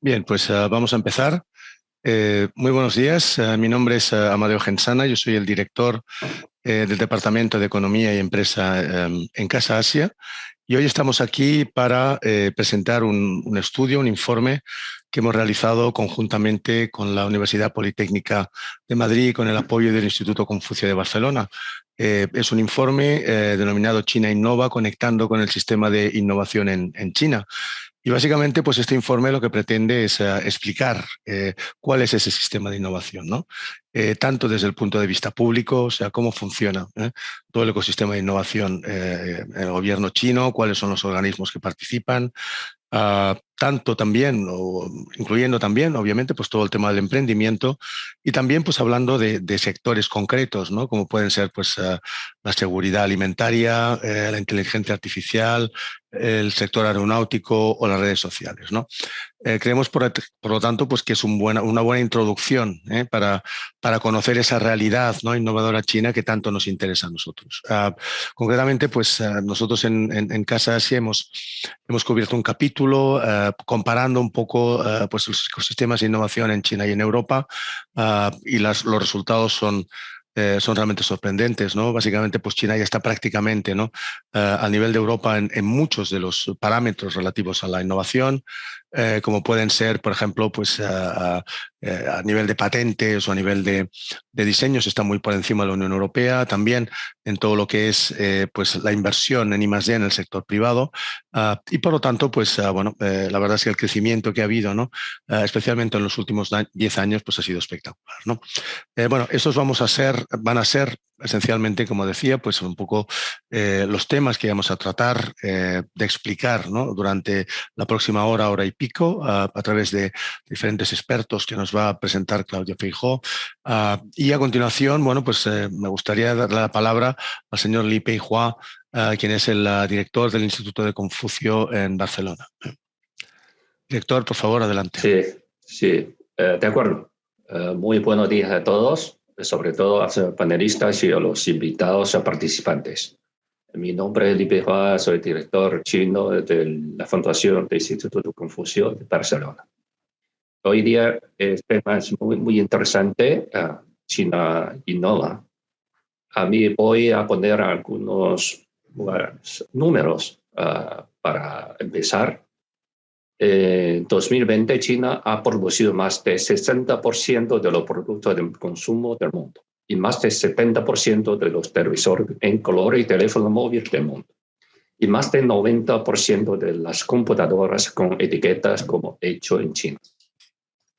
Bien, pues vamos a empezar. Muy buenos días. Mi nombre es Amadeo Gensana. Yo soy el director del Departamento de Economía y Empresa en Casa Asia. Y hoy estamos aquí para presentar un estudio, un informe que hemos realizado conjuntamente con la Universidad Politécnica de Madrid y con el apoyo del Instituto Confucio de Barcelona. Es un informe denominado China Innova, conectando con el sistema de innovación en China. Y básicamente, pues este informe lo que pretende es explicar cuál es ese sistema de innovación, ¿no? Tanto desde el punto de vista público, o sea, cómo funciona todo el ecosistema de innovación en el gobierno chino, cuáles son los organismos que participan, tanto también, o incluyendo también, obviamente, pues todo el tema del emprendimiento y también pues hablando de sectores concretos, ¿no? Como pueden ser pues la seguridad alimentaria, la inteligencia artificial, el sector aeronáutico o las redes sociales, ¿no? Creemos, por lo tanto, pues que es una buena introducción para conocer esa realidad, ¿no?, innovadora china que tanto nos interesa a nosotros. Concretamente, pues nosotros en Casa Asia hemos cubierto un capítulo comparando un poco pues los ecosistemas de innovación en China y en Europa y los resultados son realmente sorprendentes, ¿no? Básicamente, pues China ya está prácticamente, ¿no?, a nivel de Europa en muchos de los parámetros relativos a la innovación, como pueden ser, por ejemplo, pues a nivel de patentes o a nivel de diseños está muy por encima de la Unión Europea, también en todo lo que es pues la inversión en I+D en el sector privado, y por lo tanto, pues bueno, la verdad es que el crecimiento que ha habido, ¿no?, especialmente en los últimos 10 años, pues ha sido espectacular, ¿no? Bueno, estos van a ser esencialmente, como decía, pues un poco los temas que vamos a tratar de explicar, ¿no?, durante la próxima hora y pico, a través de diferentes expertos que nos va a presentar Claudio Feijó. Y a continuación, bueno, pues me gustaría darle la palabra al señor Li Peihua, quien es el director del Instituto de Confucio en Barcelona. Director, por favor, adelante. Sí, sí, de acuerdo. Muy buenos días a todos, sobre todo a los panelistas y a los invitados a participantes. Mi nombre es Li Peihua, soy director chino de la Fundación del Instituto de Confucio de Barcelona. Hoy día el tema es muy interesante, China Innova. A mí voy a poner algunos números para empezar. En 2020, China ha producido más del 60% de los productos de consumo del mundo y más del 70% de los televisores en color y teléfono móvil del mundo y más del 90% de las computadoras con etiquetas como hecho en China.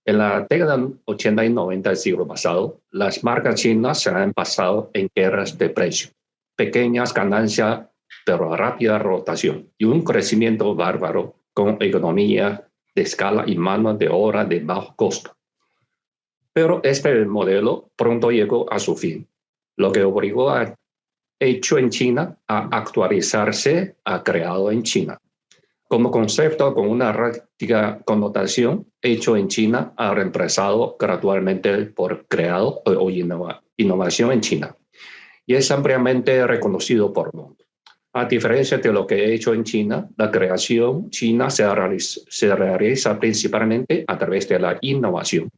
En la década 80 y 90 del siglo pasado, las marcas chinas se han basado en guerras de precio, pequeñas ganancias pero rápida rotación y un crecimiento bárbaro con economía de escala y mano de obra de bajo costo. Pero este modelo pronto llegó a su fin, lo que obligó a hecho en China a actualizarse a creado en China. Como concepto con una rápida connotación, hecho en China ha reemplazado gradualmente por creado o innovación en China y es ampliamente reconocido por el mundo. A diferencia de lo que he hecho en China, la creación china se realiza principalmente a través de la innovación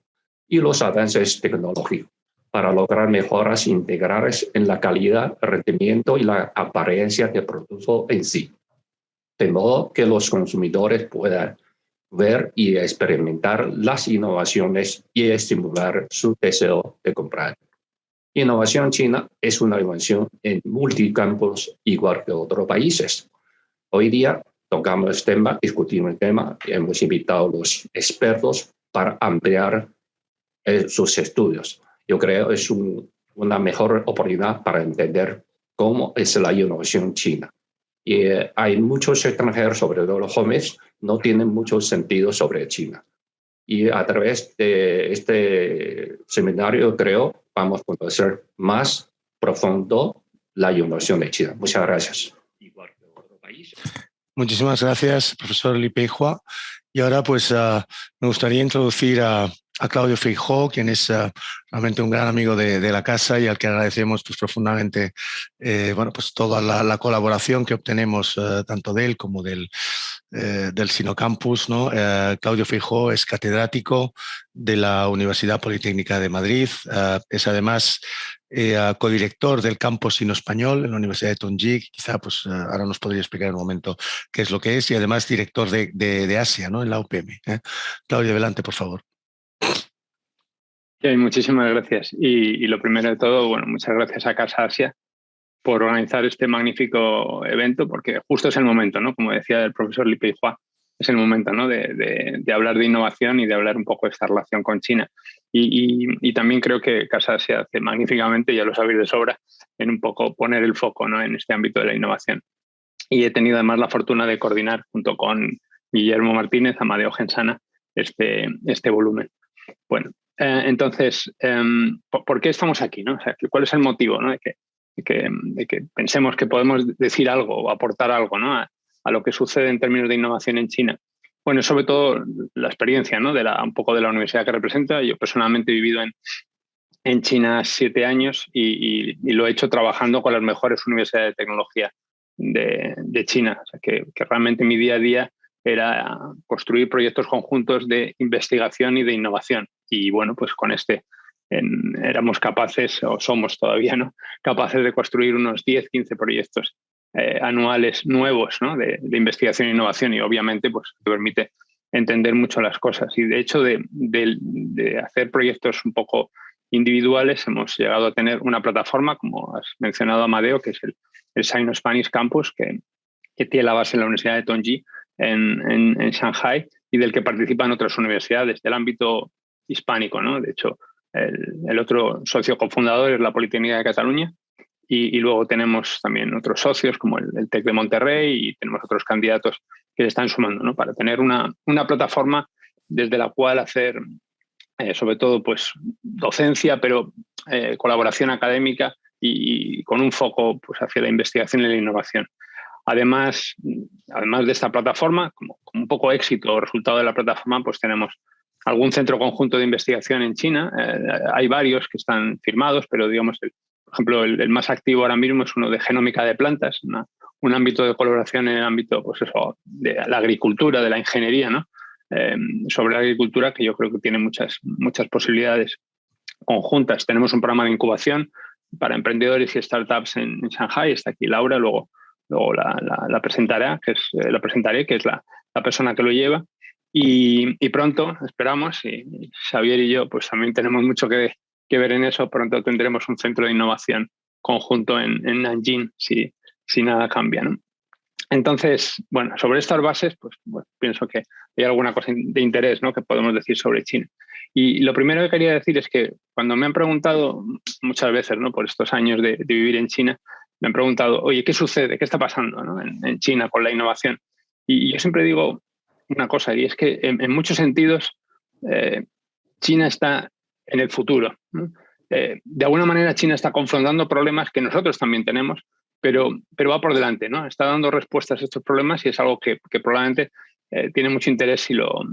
y los avances tecnológicos para lograr mejoras integrales en la calidad, rendimiento y la apariencia del producto en sí, de modo que los consumidores puedan ver y experimentar las innovaciones y estimular su deseo de comprar. Innovación china es una innovación en multicampos igual que otros países. Hoy día tocamos este tema, discutimos el tema y hemos invitado a los expertos para ampliar sus estudios. Yo creo que es una mejor oportunidad para entender cómo es la innovación china. Y hay muchos extranjeros, sobre todo los jóvenes, no tienen mucho sentido sobre China. Y a través de este seminario, creo, vamos a conocer más profundo la innovación de China. Muchas gracias. Igual que otros países. Muchísimas gracias, profesor Li Peihua. Y ahora pues me gustaría introducir a a Claudio Feijóo, quien es realmente un gran amigo de la casa y al que agradecemos pues, profundamente bueno, pues toda la colaboración que obtenemos tanto de él como del Sinocampus, ¿no? Claudio Feijóo es catedrático de la Universidad Politécnica de Madrid, es además codirector del campus sino-español en la Universidad de Tongji. Quizá pues, ahora nos podría explicar en un momento qué es lo que es, y además director de Asia, ¿no? En la UPM. Claudio, adelante, por favor. Muchísimas gracias. Y lo primero de todo, bueno, muchas gracias a Casa Asia por organizar este magnífico evento, porque justo es el momento, ¿no? Como decía el profesor Li Peihua, es el momento, ¿no? de hablar de innovación y de hablar un poco de esta relación con China. Y también creo que Casa Asia hace magníficamente, ya lo sabéis de sobra, en un poco poner el foco, ¿no? En este ámbito de la innovación. Y he tenido además la fortuna de coordinar junto con Guillermo Martínez, Amadeo Gensana, este volumen. Bueno, entonces, ¿por qué estamos aquí, no? O sea, ¿cuál es el motivo, ¿no? de que pensemos que podemos decir algo o aportar algo, ¿no? a lo que sucede en términos de innovación en China? Bueno, sobre todo la experiencia, ¿no? un poco de la universidad que representa. Yo personalmente he vivido en China 7 años y lo he hecho trabajando con las mejores universidades de tecnología de China. O sea, que realmente mi día a día era construir proyectos conjuntos de investigación y de innovación. Y bueno, pues con éramos capaces, o somos todavía, ¿no? Capaces de construir unos 10, 15 proyectos anuales nuevos, ¿no? de investigación e innovación, y obviamente pues te permite entender mucho las cosas. Y de hecho de hacer proyectos un poco individuales hemos llegado a tener una plataforma, como has mencionado, Amadeo, que es el Sino-Spanish Campus, que tiene la base en la Universidad de Tongji en Shanghai, y del que participan otras universidades del ámbito hispánico, ¿no? De hecho, el otro socio cofundador es la Politécnica de Cataluña, y luego tenemos también otros socios como el TEC de Monterrey, y tenemos otros candidatos que se están sumando, ¿no? Para tener una plataforma desde la cual hacer sobre todo pues docencia, pero colaboración académica y con un foco pues hacia la investigación y la innovación. Además de esta plataforma, como un poco éxito o resultado de la plataforma, pues tenemos algún centro conjunto de investigación en China. Hay varios que están firmados, pero digamos, por ejemplo, el más activo ahora mismo es uno de genómica de plantas, un ámbito de colaboración en el ámbito pues eso, de la agricultura, de la ingeniería, ¿no? Sobre la agricultura, que yo creo que tiene muchas posibilidades conjuntas. Tenemos un programa de incubación para emprendedores y startups en Shanghai. Está aquí Laura, luego la presentaré, que es la persona que lo lleva. Y pronto, esperamos, y Xavier y yo pues también tenemos mucho que ver en eso. Pronto tendremos un centro de innovación conjunto en Nanjing, si nada cambia, ¿no? Entonces, bueno, sobre estas bases, pues bueno, pienso que hay alguna cosa de interés, ¿no? que podemos decir sobre China. Y lo primero que quería decir es que cuando me han preguntado muchas veces, ¿no? por estos años de vivir en China, me han preguntado, oye, ¿qué sucede? ¿Qué está pasando, ¿no? en China con la innovación? Y yo siempre digo una cosa, y es que en muchos sentidos China está en el futuro, ¿no? De alguna manera China está confrontando problemas que nosotros también tenemos, pero va por delante, ¿no? Está dando respuestas a estos problemas, y es algo que probablemente tiene mucho interés si lo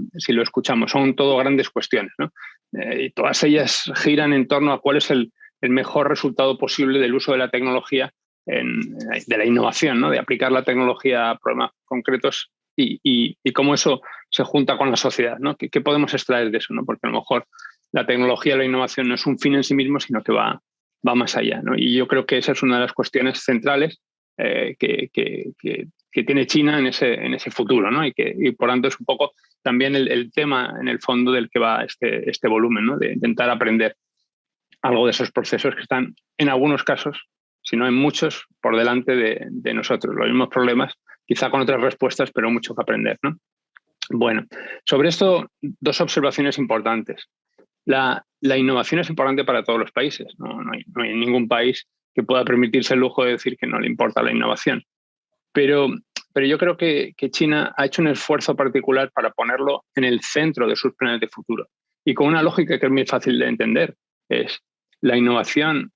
escuchamos. Son todo grandes cuestiones, ¿no? Y todas ellas giran en torno a cuál es el mejor resultado posible del uso de la tecnología, de la innovación, ¿no? De aplicar la tecnología a problemas concretos, y cómo eso se junta con la sociedad, ¿no? ¿Qué podemos extraer de eso, ¿no? Porque a lo mejor la tecnología, la innovación no es un fin en sí mismo, sino que va más allá, ¿no? Y yo creo que esa es una de las cuestiones centrales que tiene China en ese futuro, ¿no? Y por tanto es un poco también el tema en el fondo del que va este volumen, ¿no? De intentar aprender algo de esos procesos que están en algunos casos, si no en muchos, por delante de nosotros. Los mismos problemas, quizá con otras respuestas, pero mucho que aprender, ¿no? Bueno, sobre esto, 2 observaciones importantes. La innovación es importante para todos los países. No hay ningún país que pueda permitirse el lujo de decir que no le importa la innovación. Pero yo creo que China ha hecho un esfuerzo particular para ponerlo en el centro de sus planes de futuro. Y con una lógica que es muy fácil de entender. La innovación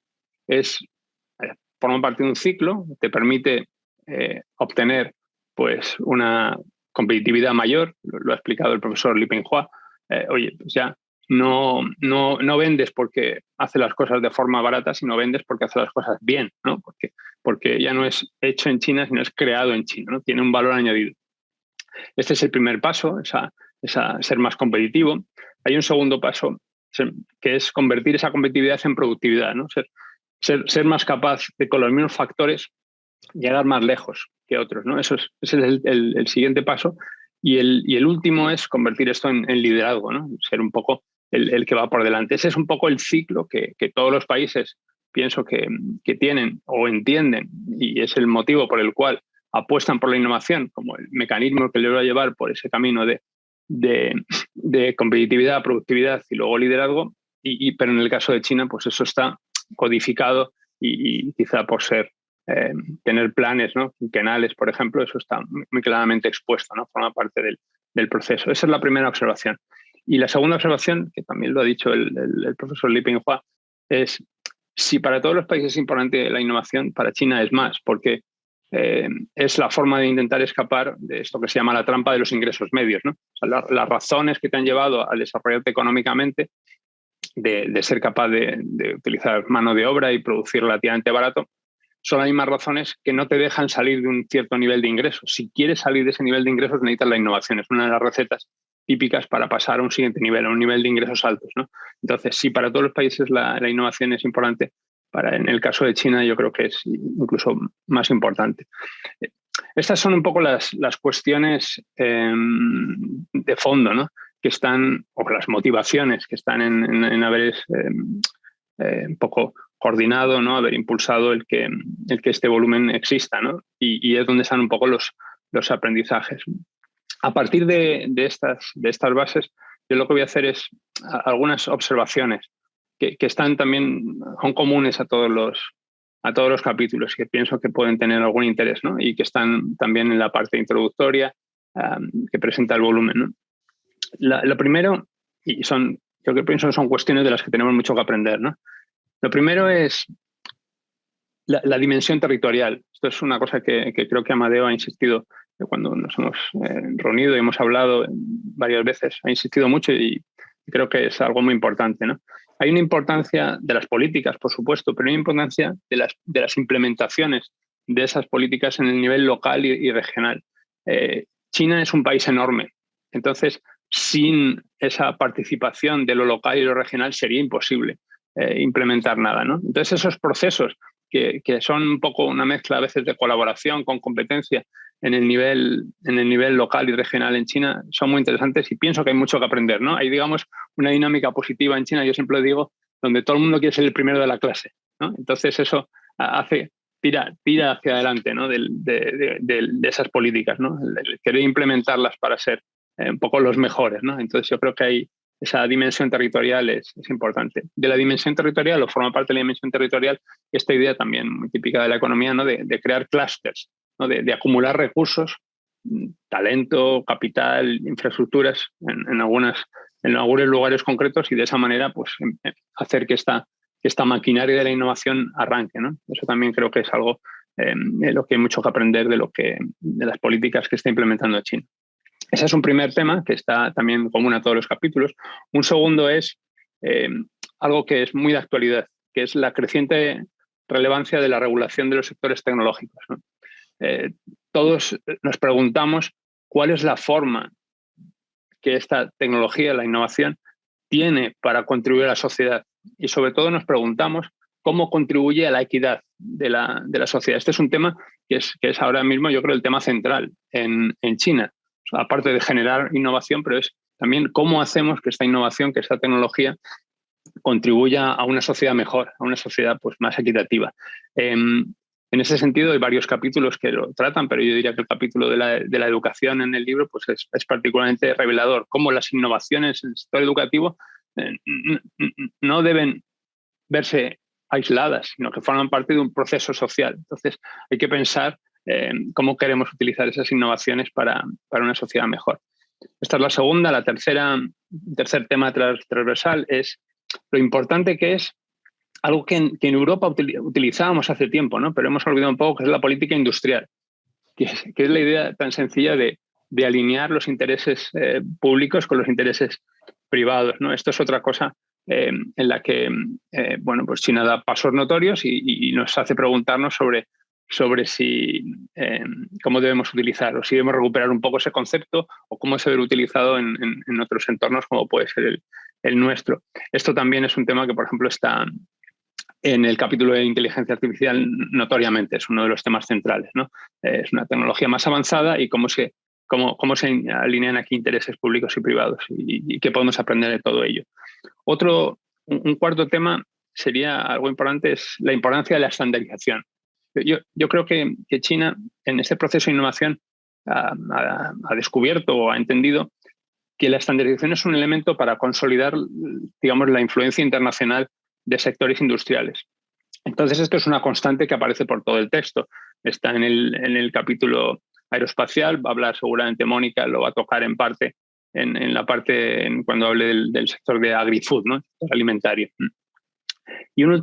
forma parte de un ciclo, te permite obtener pues, una competitividad mayor, lo ha explicado el profesor Li Peihua. Oye, pues ya no vendes porque hace las cosas de forma barata, sino vendes porque hace las cosas bien, ¿no? Porque ya no es hecho en China, sino es creado en China, ¿no? Tiene un valor añadido. Este es el primer paso, ser más competitivo. Hay un segundo paso, que es convertir esa competitividad en productividad, ¿no? Ser más capaz de, con los mismos factores, llegar más lejos que otros, ¿no? Ese es el siguiente paso. Y el último es convertir esto en liderazgo, ¿no? Ser un poco el que va por delante. Ese es un poco el ciclo que todos los países pienso que tienen o entienden, y es el motivo por el cual apuestan por la innovación como el mecanismo que les va a llevar por ese camino de competitividad, productividad y luego liderazgo. Pero en el caso de China, pues eso está codificado y quizá por tener planes, ¿no? quinquenales, por ejemplo, eso está muy claramente expuesto, ¿no? Forma parte del proceso. Esa es la primera observación. Y la segunda observación, que también lo ha dicho el profesor Li Pinghua, es si para todos los países es importante la innovación, para China es más, porque es la forma de intentar escapar de esto que se llama la trampa de los ingresos medios, ¿no? O sea, las razones que te han llevado a desarrollarte económicamente, de ser capaz de utilizar mano de obra y producir relativamente barato, son las mismas razones que no te dejan salir de un cierto nivel de ingresos. Si quieres salir de ese nivel de ingresos, necesitas la innovación. Es una de las recetas típicas para pasar a un siguiente nivel, a un nivel de ingresos altos, ¿no? Entonces, si para todos los países la innovación es importante, en el caso de China yo creo que es incluso más importante. Estas son un poco las cuestiones de fondo, ¿no? Que están, o las motivaciones que están en haber un poco coordinado, ¿no? Haber impulsado el que este volumen exista, ¿no? Y es donde están un poco los aprendizajes. A partir de estas bases, yo lo que voy a hacer es algunas observaciones que están también, son comunes a todos los capítulos, que pienso que pueden tener algún interés, ¿no? Y que están también en la parte introductoria que presenta el volumen, ¿no? Lo primero, y yo creo que son cuestiones de las que tenemos mucho que aprender, ¿no? Lo primero es la dimensión territorial. Esto es una cosa que creo que Amadeo ha insistido cuando nos hemos reunido y hemos hablado varias veces. Ha insistido mucho y creo que es algo muy importante, ¿no? Hay una importancia de las políticas, por supuesto, pero hay una importancia de las implementaciones de esas políticas en el nivel local y regional. China es un país enorme. Entonces, sin esa participación de lo local y lo regional sería imposible implementar nada, ¿no? Entonces, esos procesos que son un poco una mezcla a veces de colaboración con competencia en el nivel local y regional en China son muy interesantes y pienso que hay mucho que aprender, ¿no? Hay, digamos, una dinámica positiva en China, yo siempre lo digo, donde todo el mundo quiere ser el primero de la clase, ¿no? Entonces eso tira hacia adelante, ¿no? de esas políticas, ¿no? El querer implementarlas para ser un poco los mejores, ¿no? Entonces yo creo que esa dimensión territorial es importante. De la dimensión territorial, o forma parte de la dimensión territorial, esta idea también muy típica de la economía, ¿no? de crear clústeres, ¿no? de acumular recursos, talento, capital, infraestructuras en algunos lugares concretos y de esa manera pues, hacer que esta maquinaria de la innovación arranque, ¿no? Eso también creo que es algo de lo que hay mucho que aprender de las políticas que está implementando China. Ese es un primer tema que está también común a todos los capítulos. Un segundo es algo que es muy de actualidad, que es la creciente relevancia de la regulación de los sectores tecnológicos, ¿no? Todos nos preguntamos cuál es la forma que esta tecnología, la innovación, tiene para contribuir a la sociedad. Y sobre todo nos preguntamos cómo contribuye a la equidad de la sociedad. Este es un tema que es ahora mismo, yo creo, el tema central en China. O sea, aparte de generar innovación, pero es también cómo hacemos que esta innovación, que esta tecnología contribuya a una sociedad mejor, a una sociedad pues, más equitativa. En ese sentido hay varios capítulos que lo tratan, pero yo diría que el capítulo de la educación en el libro pues es particularmente revelador. Cómo las innovaciones en el sector educativo no deben verse aisladas, sino que forman parte de un proceso social. Entonces hay que pensar cómo queremos utilizar esas innovaciones para una sociedad mejor. Esta es la segunda. El tercer tema transversal es lo importante que es algo que en Europa utilizábamos hace tiempo, ¿no? Pero hemos olvidado un poco, que es la política industrial, que es la idea tan sencilla de alinear los intereses públicos con los intereses privados, ¿no? Esto es otra cosa en la que bueno, pues China da pasos notorios y nos hace preguntarnos sobre si cómo debemos utilizar o si debemos recuperar un poco ese concepto o cómo se debe utilizado en otros entornos como puede ser el nuestro. Esto también es un tema que, por ejemplo, está en el capítulo de inteligencia artificial notoriamente, es uno de los temas centrales, ¿no? Es una tecnología más avanzada y cómo se alinean aquí intereses públicos y privados y qué podemos aprender de todo ello. Un cuarto tema sería algo importante, es la importancia de la estandarización. Yo creo que China en este proceso de innovación ha descubierto o ha entendido que la estandarización es un elemento para consolidar, digamos, la influencia internacional de sectores industriales. Entonces, esto es una constante que aparece por todo el texto. Está en el capítulo aeroespacial, va a hablar seguramente Mónica, lo va a tocar en parte, cuando hable del sector de agri-food, ¿no? El sector alimentario. Y un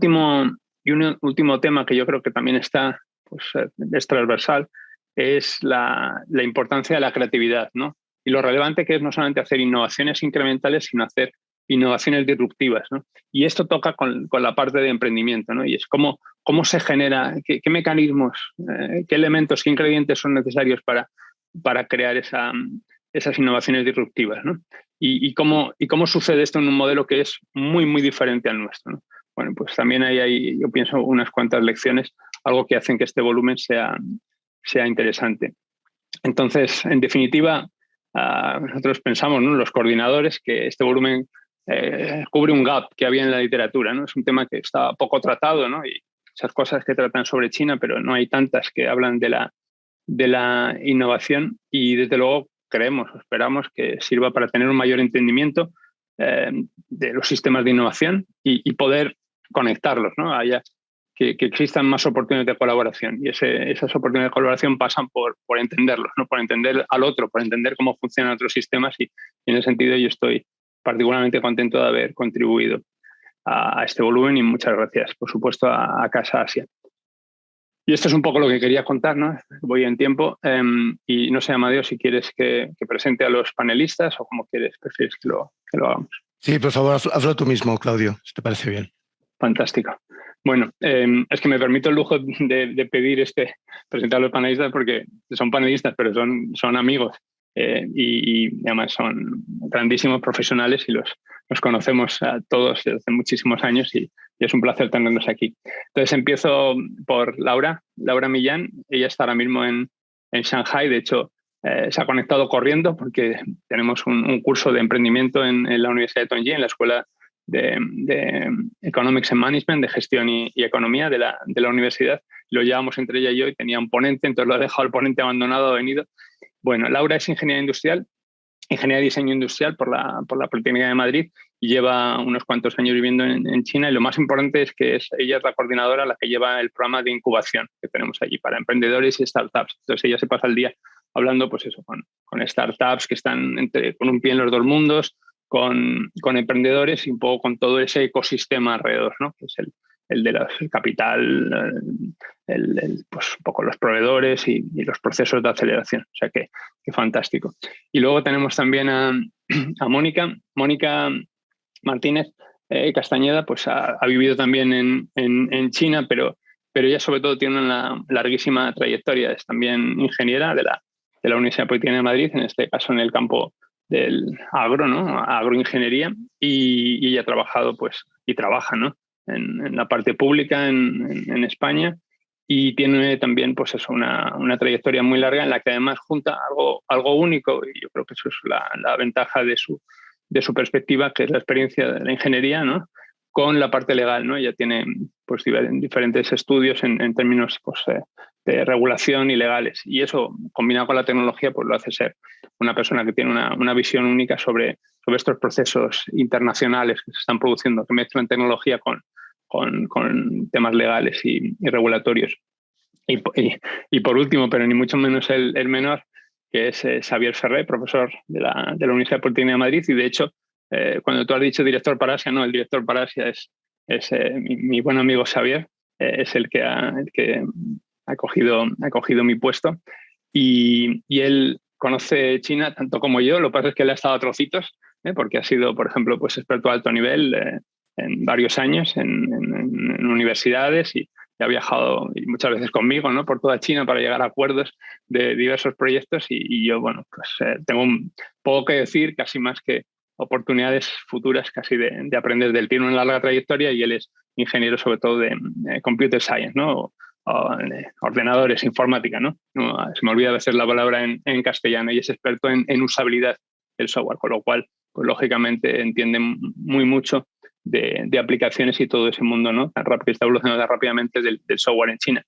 último tema que yo creo que también es transversal es la importancia de la creatividad, ¿no? Y lo relevante que es no solamente hacer innovaciones incrementales, sino hacer innovaciones disruptivas, ¿no? Y esto toca con la parte de emprendimiento, ¿no? Y es cómo se genera, qué mecanismos, qué elementos, qué ingredientes son necesarios para crear esas innovaciones disruptivas, ¿no? Y cómo sucede esto en un modelo que es muy, muy diferente al nuestro, ¿no? Bueno, pues también hay, yo pienso, unas cuantas lecciones, algo que hacen que este volumen sea interesante. Entonces, en definitiva, nosotros pensamos, ¿no?, los coordinadores, que este volumen cubre un gap que había en la literatura, ¿no? Es un tema que está poco tratado, ¿no? Y esas cosas que tratan sobre China, pero no hay tantas que hablan de la innovación y, desde luego, esperamos que sirva para tener un mayor entendimiento de los sistemas de innovación y poder conectarlos, ¿no? Que existan más oportunidades de colaboración. Y esas oportunidades de colaboración pasan por entenderlos, ¿no? Por entender al otro, por entender cómo funcionan otros sistemas y en ese sentido yo estoy particularmente contento de haber contribuido a este volumen y muchas gracias, por supuesto, a Casa Asia. Y esto es un poco lo que quería contar, ¿no? Voy en tiempo y no sé, Amadeo, si quieres que presente a los panelistas o como prefieres que lo hagamos. Sí, por favor, hazlo tú mismo, Claudio, si te parece bien. Fantástico. Bueno, es que me permito el lujo de pedir presentar a los panelistas porque son panelistas, pero son amigos y además son grandísimos profesionales y los conocemos a todos desde hace muchísimos años y es un placer tenerlos aquí. Entonces empiezo por Laura Millán. Ella está ahora mismo en Shanghai. De hecho, se ha conectado corriendo porque tenemos un curso de emprendimiento en la Universidad de Tongji, en la Escuela de Economics and Management, de gestión y economía de la universidad. Lo llevamos entre ella y yo y tenía un ponente, entonces lo ha dejado el ponente abandonado, ha venido. Bueno, Laura es ingeniera de diseño industrial por la Politécnica de Madrid y lleva unos cuantos años viviendo en China, y lo más importante es que ella es la coordinadora, la que lleva el programa de incubación que tenemos allí para emprendedores y startups. Entonces ella se pasa el día hablando, pues eso, con startups que están con un pie en los dos mundos, con emprendedores y un poco con todo ese ecosistema alrededor, ¿no? Que es el de el capital, pues un poco los proveedores y los procesos de aceleración. O sea que fantástico. Y luego tenemos también a Mónica Martínez Castañeda, pues ha vivido también en China, pero ella sobre todo tiene una larguísima trayectoria. Es también ingeniera de la Universidad Politécnica de Madrid, en este caso en el campo del agro, ¿no? Agroingeniería, y ella ha trabajado, pues, y trabaja, ¿no?, en la parte pública en España, y tiene también, pues eso, una trayectoria muy larga en la que además junta algo único, y yo creo que eso es la ventaja de su perspectiva, que es la experiencia de la ingeniería, ¿no?, con la parte legal, ¿no? Ella tiene, pues, diferentes estudios en términos, pues, de regulación y legales, y eso, combinado con la tecnología, pues lo hace ser una persona que tiene una visión única sobre estos procesos internacionales que se están produciendo, que mezclan tecnología con temas legales y regulatorios. Y por último, pero ni mucho menos el menor, que es Xavier Ferrer, profesor de la Universidad Politécnica de Madrid, y de hecho, cuando tú has dicho director para Asia, no, el director para Asia es mi buen amigo Xavier, es el que ha cogido mi puesto, y él conoce China tanto como yo. Lo que pasa es que él ha estado a trocitos, porque ha sido, por ejemplo, pues experto a alto nivel en varios años en universidades y ha viajado y muchas veces conmigo, ¿no?, por toda China para llegar a acuerdos de diversos proyectos y yo, bueno, pues tengo un poco que decir, casi más que oportunidades futuras casi de aprender de él. Tiene una larga trayectoria y él es ingeniero sobre todo de computer science, ¿no? O ordenadores, informática, ¿no? Se me olvida a veces la palabra en castellano, y es experto en usabilidad del software, con lo cual, pues lógicamente entiende mucho de aplicaciones y todo ese mundo, ¿no?, tan rápido, que está evolucionando tan rápidamente del software en China.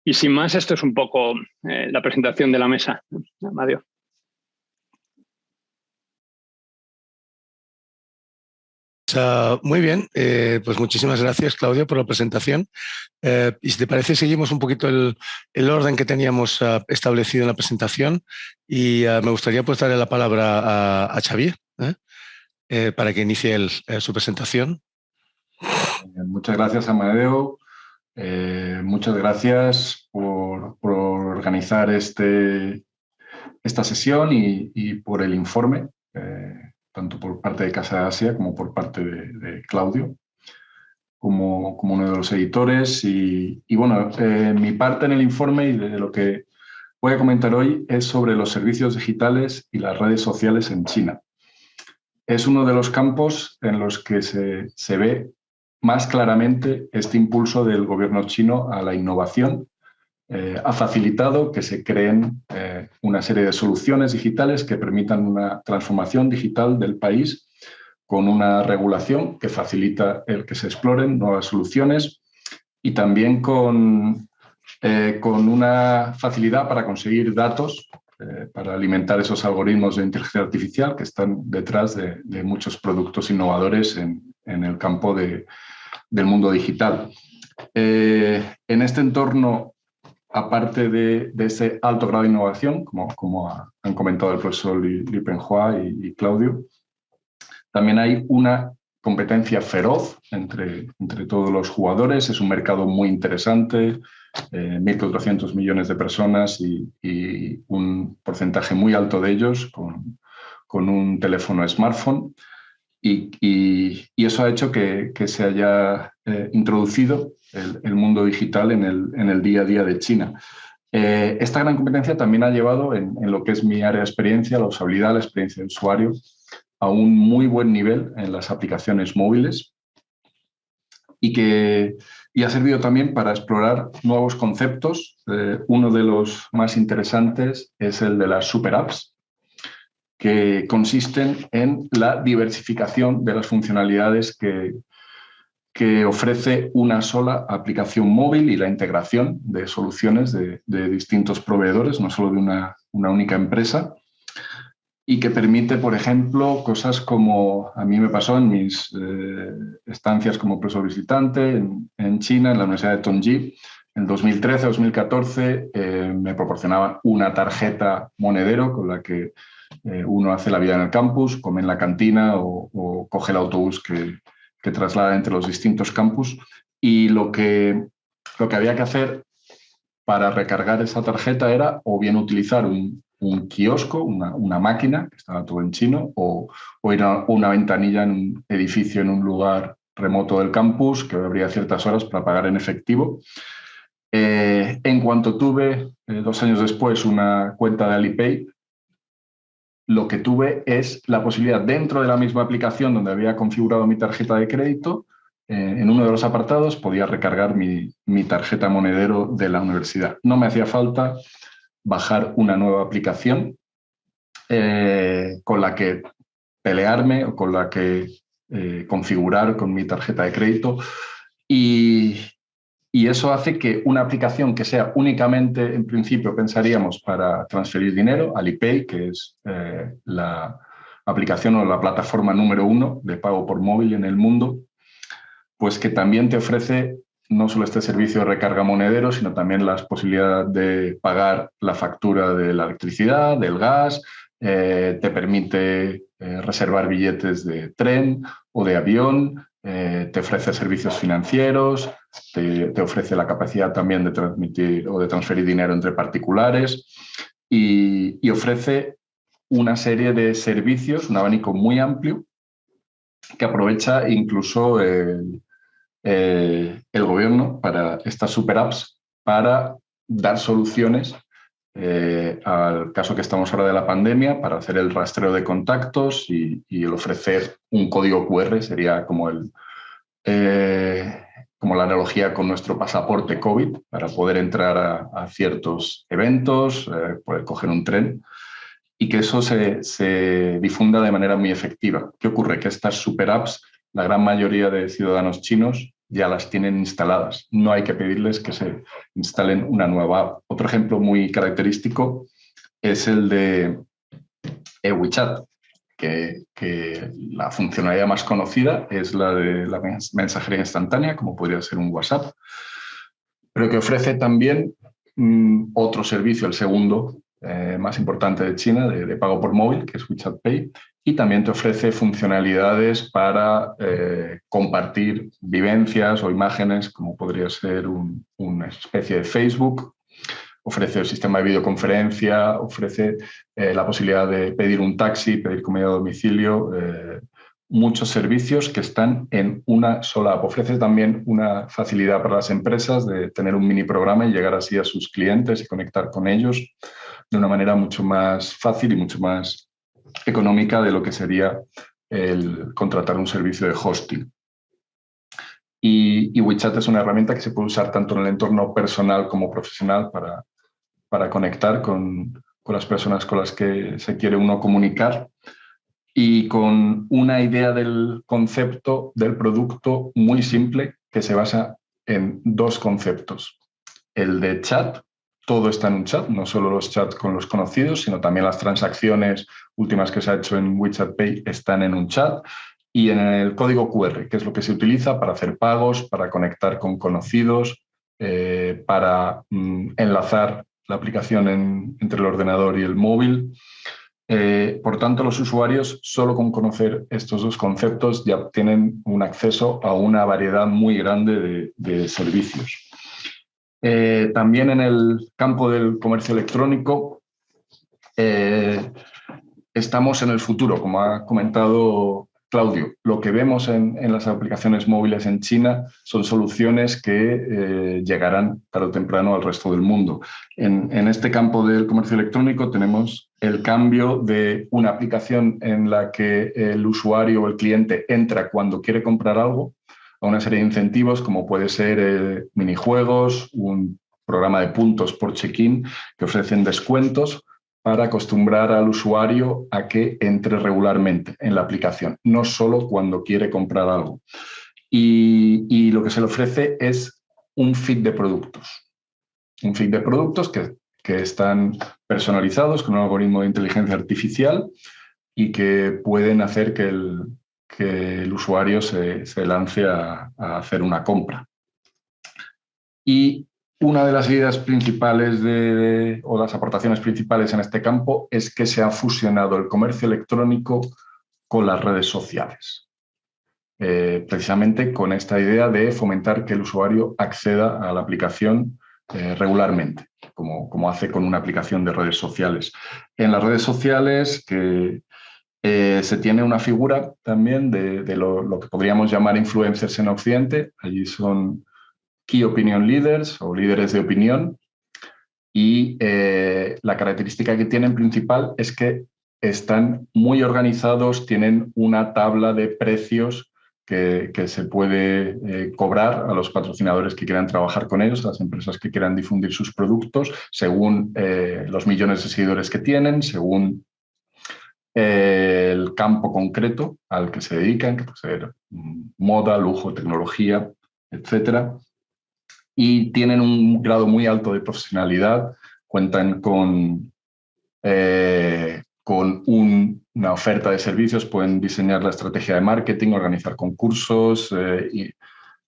Y sin más, esto es un poco la presentación de la mesa. Amadeo. Muy bien, pues muchísimas gracias, Claudio, por la presentación. Y si te parece, seguimos un poquito el orden que teníamos establecido en la presentación y me gustaría pues darle la palabra a Xavier para que inicie su presentación. Muchas gracias, Amadeo. Muchas gracias por organizar esta sesión y por el informe, tanto por parte de Casa Asia como por parte de Claudio, como uno de los editores. Y bueno, mi parte en el informe y de lo que voy a comentar hoy es sobre los servicios digitales y las redes sociales en China. Es uno de los campos en los que se ve más claramente este impulso del gobierno chino a la innovación. Ha facilitado que se creen una serie de soluciones digitales que permitan una transformación digital del país con una regulación que facilita el que se exploren nuevas soluciones y también con una facilidad para conseguir datos para alimentar esos algoritmos de inteligencia artificial que están detrás de muchos productos innovadores en el campo del mundo digital. En este entorno, aparte de ese alto grado de innovación, como han comentado el profesor Li Penhua y Claudio, también hay una competencia feroz entre todos los jugadores. Es un mercado muy interesante, 1.400 millones de personas y un porcentaje muy alto de ellos con un teléfono smartphone. Y eso ha hecho que se haya introducido el mundo digital en el día a día de China. Esta gran competencia también ha llevado en lo que es mi área de experiencia, la usabilidad, la experiencia de usuario, a un muy buen nivel en las aplicaciones móviles y ha servido también para explorar nuevos conceptos. Uno de los más interesantes es el de las super apps, que consisten en la diversificación de las funcionalidades que ofrece una sola aplicación móvil y la integración de soluciones de distintos proveedores, no solo de una única empresa, y que permite, por ejemplo, cosas como a mí me pasó en mis estancias como profesor visitante en China, en la Universidad de Tongji. En 2013-2014 me proporcionaban una tarjeta monedero con la que uno hace la vida en el campus, come en la cantina o coge el autobús que traslada entre los distintos campus. Y lo que había que hacer para recargar esa tarjeta era o bien utilizar un kiosco, una máquina, que estaba todo en chino, o ir a una ventanilla en un edificio, en un lugar remoto del campus, que abría ciertas horas para pagar en efectivo. En cuanto tuve, 2 años después, una cuenta de Alipay, lo que tuve es la posibilidad, dentro de la misma aplicación donde había configurado mi tarjeta de crédito, en uno de los apartados podía recargar mi tarjeta monedero de la universidad. No me hacía falta bajar una nueva aplicación con la que pelearme o con la que configurar con mi tarjeta de crédito. Y eso hace que una aplicación que sea únicamente, en principio, pensaríamos para transferir dinero, Alipay, que es la aplicación o la plataforma número 1 de pago por móvil en el mundo, pues que también te ofrece no solo este servicio de recarga monedero, sino también las posibilidades de pagar la factura de la electricidad, del gas, te permite reservar billetes de tren o de avión, te ofrece servicios financieros, te ofrece la capacidad también de transmitir o de transferir dinero entre particulares y ofrece una serie de servicios, un abanico muy amplio, que aprovecha incluso el gobierno para estas super apps para dar soluciones al caso que estamos ahora de la pandemia, para hacer el rastreo de contactos y el ofrecer un código QR, sería como como la analogía con nuestro pasaporte COVID, para poder entrar a ciertos eventos, poder coger un tren, y que eso se difunda de manera muy efectiva. ¿Qué ocurre? Que estas super apps, la gran mayoría de ciudadanos chinos ya las tienen instaladas. No hay que pedirles que se instalen una nueva app. Otro ejemplo muy característico es el de WeChat, que la funcionalidad más conocida es la de la mensajería instantánea, como podría ser un WhatsApp, pero que ofrece también otro servicio, el segundo más importante de China, de pago por móvil, que es WeChat Pay, y también te ofrece funcionalidades para compartir vivencias o imágenes, como podría ser una especie de Facebook. Ofrece el sistema de videoconferencia, ofrece la posibilidad de pedir un taxi, pedir comida a domicilio, muchos servicios que están en una sola app. Ofrece también una facilidad para las empresas de tener un mini programa y llegar así a sus clientes y conectar con ellos de una manera mucho más fácil y mucho más económica de lo que sería el contratar un servicio de hosting. Y WeChat es una herramienta que se puede usar tanto en el entorno personal como profesional para conectar con las personas con las que se quiere uno comunicar, y con una idea del concepto del producto muy simple que se basa en dos conceptos. El de chat, todo está en un chat, no solo los chats con los conocidos, sino también las transacciones últimas que se ha hecho en WeChat Pay están en un chat. Y en el código QR, que es lo que se utiliza para hacer pagos, para conectar con conocidos, para enlazar la aplicación entre el ordenador y el móvil. Por tanto, los usuarios, solo con conocer estos dos conceptos, ya tienen un acceso a una variedad muy grande de servicios. También en el campo del comercio electrónico estamos en el futuro, como ha comentado Claudio. Lo que vemos en las aplicaciones móviles en China son soluciones que llegarán tarde o temprano al resto del mundo. En este campo del comercio electrónico tenemos el cambio de una aplicación en la que el usuario o el cliente entra cuando quiere comprar algo, a una serie de incentivos como puede ser minijuegos, un programa de puntos por check-in que ofrecen descuentos para acostumbrar al usuario a que entre regularmente en la aplicación, no solo cuando quiere comprar algo. Y lo que se le ofrece es un feed de productos. Un feed de productos que están personalizados con un algoritmo de inteligencia artificial y que pueden hacer que el usuario se lance a hacer una compra. Y una de las ideas principales o las aportaciones principales en este campo es que se ha fusionado el comercio electrónico con las redes sociales. Precisamente con esta idea de fomentar que el usuario acceda a la aplicación regularmente, como hace con una aplicación de redes sociales. En las redes sociales se tiene una figura también de lo que podríamos llamar influencers en Occidente. Allí son Key Opinion Leaders o líderes de opinión, y la característica que tienen principal es que están muy organizados, tienen una tabla de precios que se puede cobrar a los patrocinadores que quieran trabajar con ellos, a las empresas que quieran difundir sus productos, según los millones de seguidores que tienen, según el campo concreto al que se dedican, que puede ser moda, lujo, tecnología, etcétera. Y tienen un grado muy alto de profesionalidad, cuentan con una oferta de servicios, pueden diseñar la estrategia de marketing, organizar concursos, y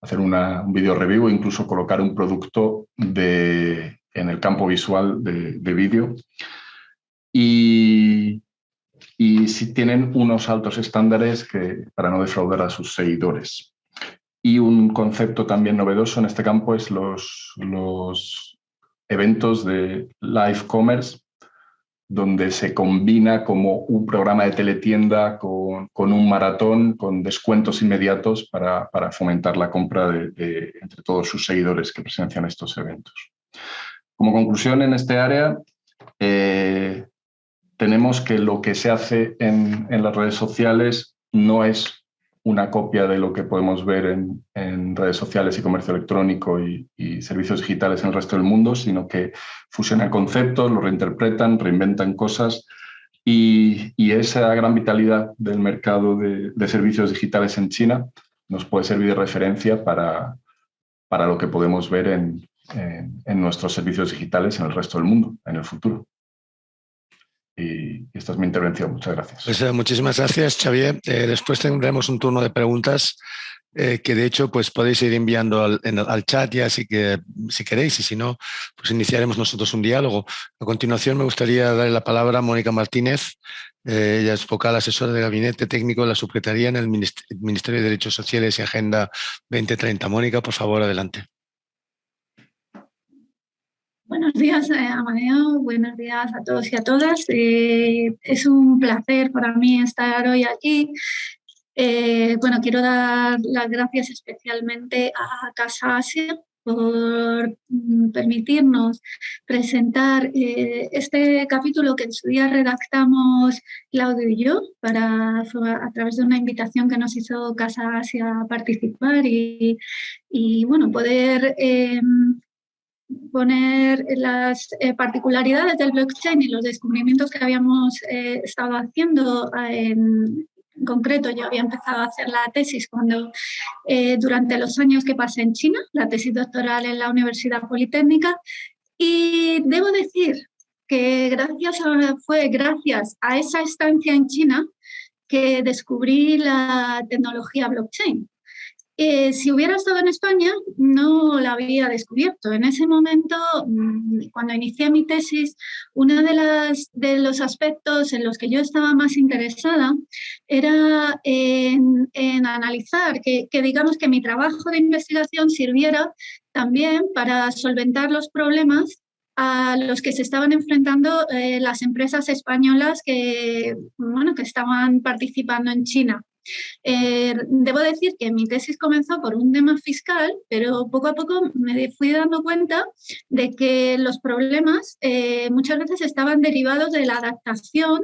hacer un video review, incluso colocar un producto en el campo visual de vídeo. Y sí tienen unos altos estándares para no defraudar a sus seguidores. Y un concepto también novedoso en este campo es los eventos de live commerce, donde se combina como un programa de teletienda con un maratón, con descuentos inmediatos para fomentar la compra entre todos sus seguidores que presencian estos eventos. Como conclusión en este área, tenemos que lo que se hace en las redes sociales no es una copia de lo que podemos ver en redes sociales y comercio electrónico y servicios digitales en el resto del mundo, sino que fusionan conceptos, los reinterpretan, reinventan cosas y esa gran vitalidad del mercado de servicios digitales en China nos puede servir de referencia para lo que podemos ver en nuestros servicios digitales en el resto del mundo, en el futuro. Y esta es mi intervención. Muchas gracias. Pues, muchísimas gracias, Xavier. Después tendremos un turno de preguntas que de hecho pues podéis ir enviando al chat ya si queréis, y si no, pues iniciaremos nosotros un diálogo. A continuación me gustaría darle la palabra a Mónica Martínez. Ella es vocal asesora de gabinete técnico de la Subsecretaría en el Ministerio de Derechos Sociales y Agenda 2030. Mónica, por favor, adelante. Buenos días, Amadeo. Buenos días a todos y a todas. Es un placer para mí estar hoy aquí. Quiero dar las gracias especialmente a Casa Asia por permitirnos presentar este capítulo que en su día redactamos Claudio y yo a través de una invitación que nos hizo Casa Asia a participar y poder poner las particularidades del blockchain y los descubrimientos que habíamos estado haciendo. En concreto, yo había empezado a hacer la tesis durante los años que pasé en China, la tesis doctoral en la Universidad Politécnica, y debo decir que fue gracias a esa estancia en China que descubrí la tecnología blockchain. Si hubiera estado en España, no la había descubierto. En ese momento, cuando inicié mi tesis, uno de los aspectos en los que yo estaba más interesada era en analizar que digamos que mi trabajo de investigación sirviera también para solventar los problemas a los que se estaban enfrentando las empresas españolas que estaban participando en China. Debo decir que mi tesis comenzó por un tema fiscal, pero poco a poco me fui dando cuenta de que los problemas muchas veces estaban derivados de la adaptación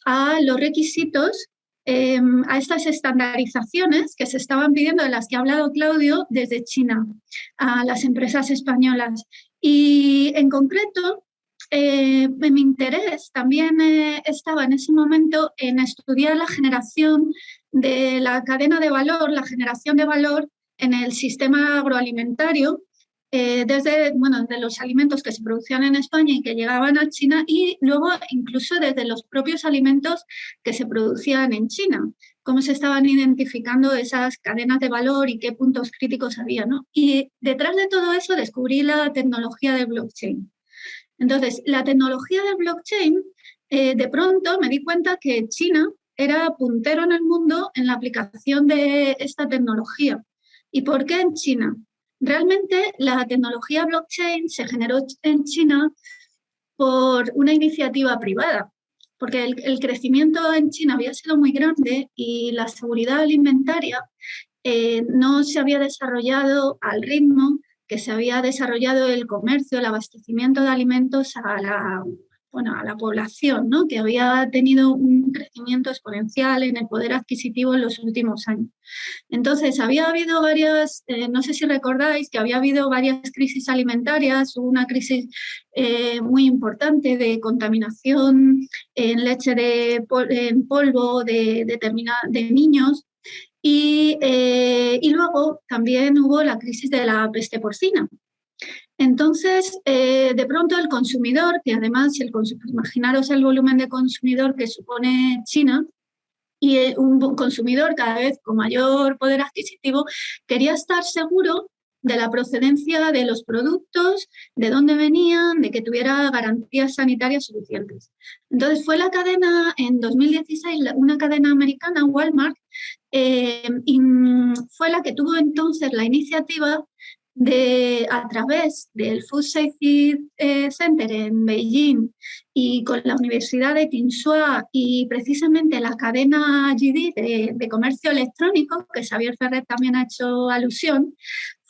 a los requisitos, a estas estandarizaciones que se estaban pidiendo, de las que ha hablado Claudio, desde China a las empresas españolas. Y en concreto, mi interés también estaba en ese momento en estudiar la generación de la cadena de valor, la generación de valor en el sistema agroalimentario, de los alimentos que se producían en España y que llegaban a China, y luego incluso desde los propios alimentos que se producían en China, cómo se estaban identificando esas cadenas de valor y qué puntos críticos había, ¿no? Y detrás de todo eso descubrí la tecnología de blockchain. Entonces, la tecnología de blockchain, de pronto me di cuenta que China era puntero en el mundo en la aplicación de esta tecnología. ¿Y por qué en China? Realmente la tecnología blockchain se generó en China por una iniciativa privada, porque el crecimiento en China había sido muy grande y la seguridad alimentaria no se había desarrollado al ritmo que se había desarrollado el comercio, el abastecimiento de alimentos a la población, ¿no? Que había tenido un crecimiento exponencial en el poder adquisitivo en los últimos años. Entonces, había habido varias, no sé si recordáis, que había habido varias crisis alimentarias, hubo una crisis muy importante de contaminación en leche en polvo de niños. Y luego también hubo la crisis de la peste porcina. Entonces, de pronto el consumidor, que además imaginaros el volumen de consumidor que supone China, y un consumidor cada vez con mayor poder adquisitivo, quería estar seguro de la procedencia de los productos, de dónde venían, de que tuviera garantías sanitarias suficientes. Entonces fue la cadena, en 2016, una cadena americana, Walmart, y fue la que tuvo entonces la iniciativa a través del Food Safety Center en Beijing y con la Universidad de Tsinghua y precisamente la cadena GD de comercio electrónico, que Xavier Ferrer también ha hecho alusión,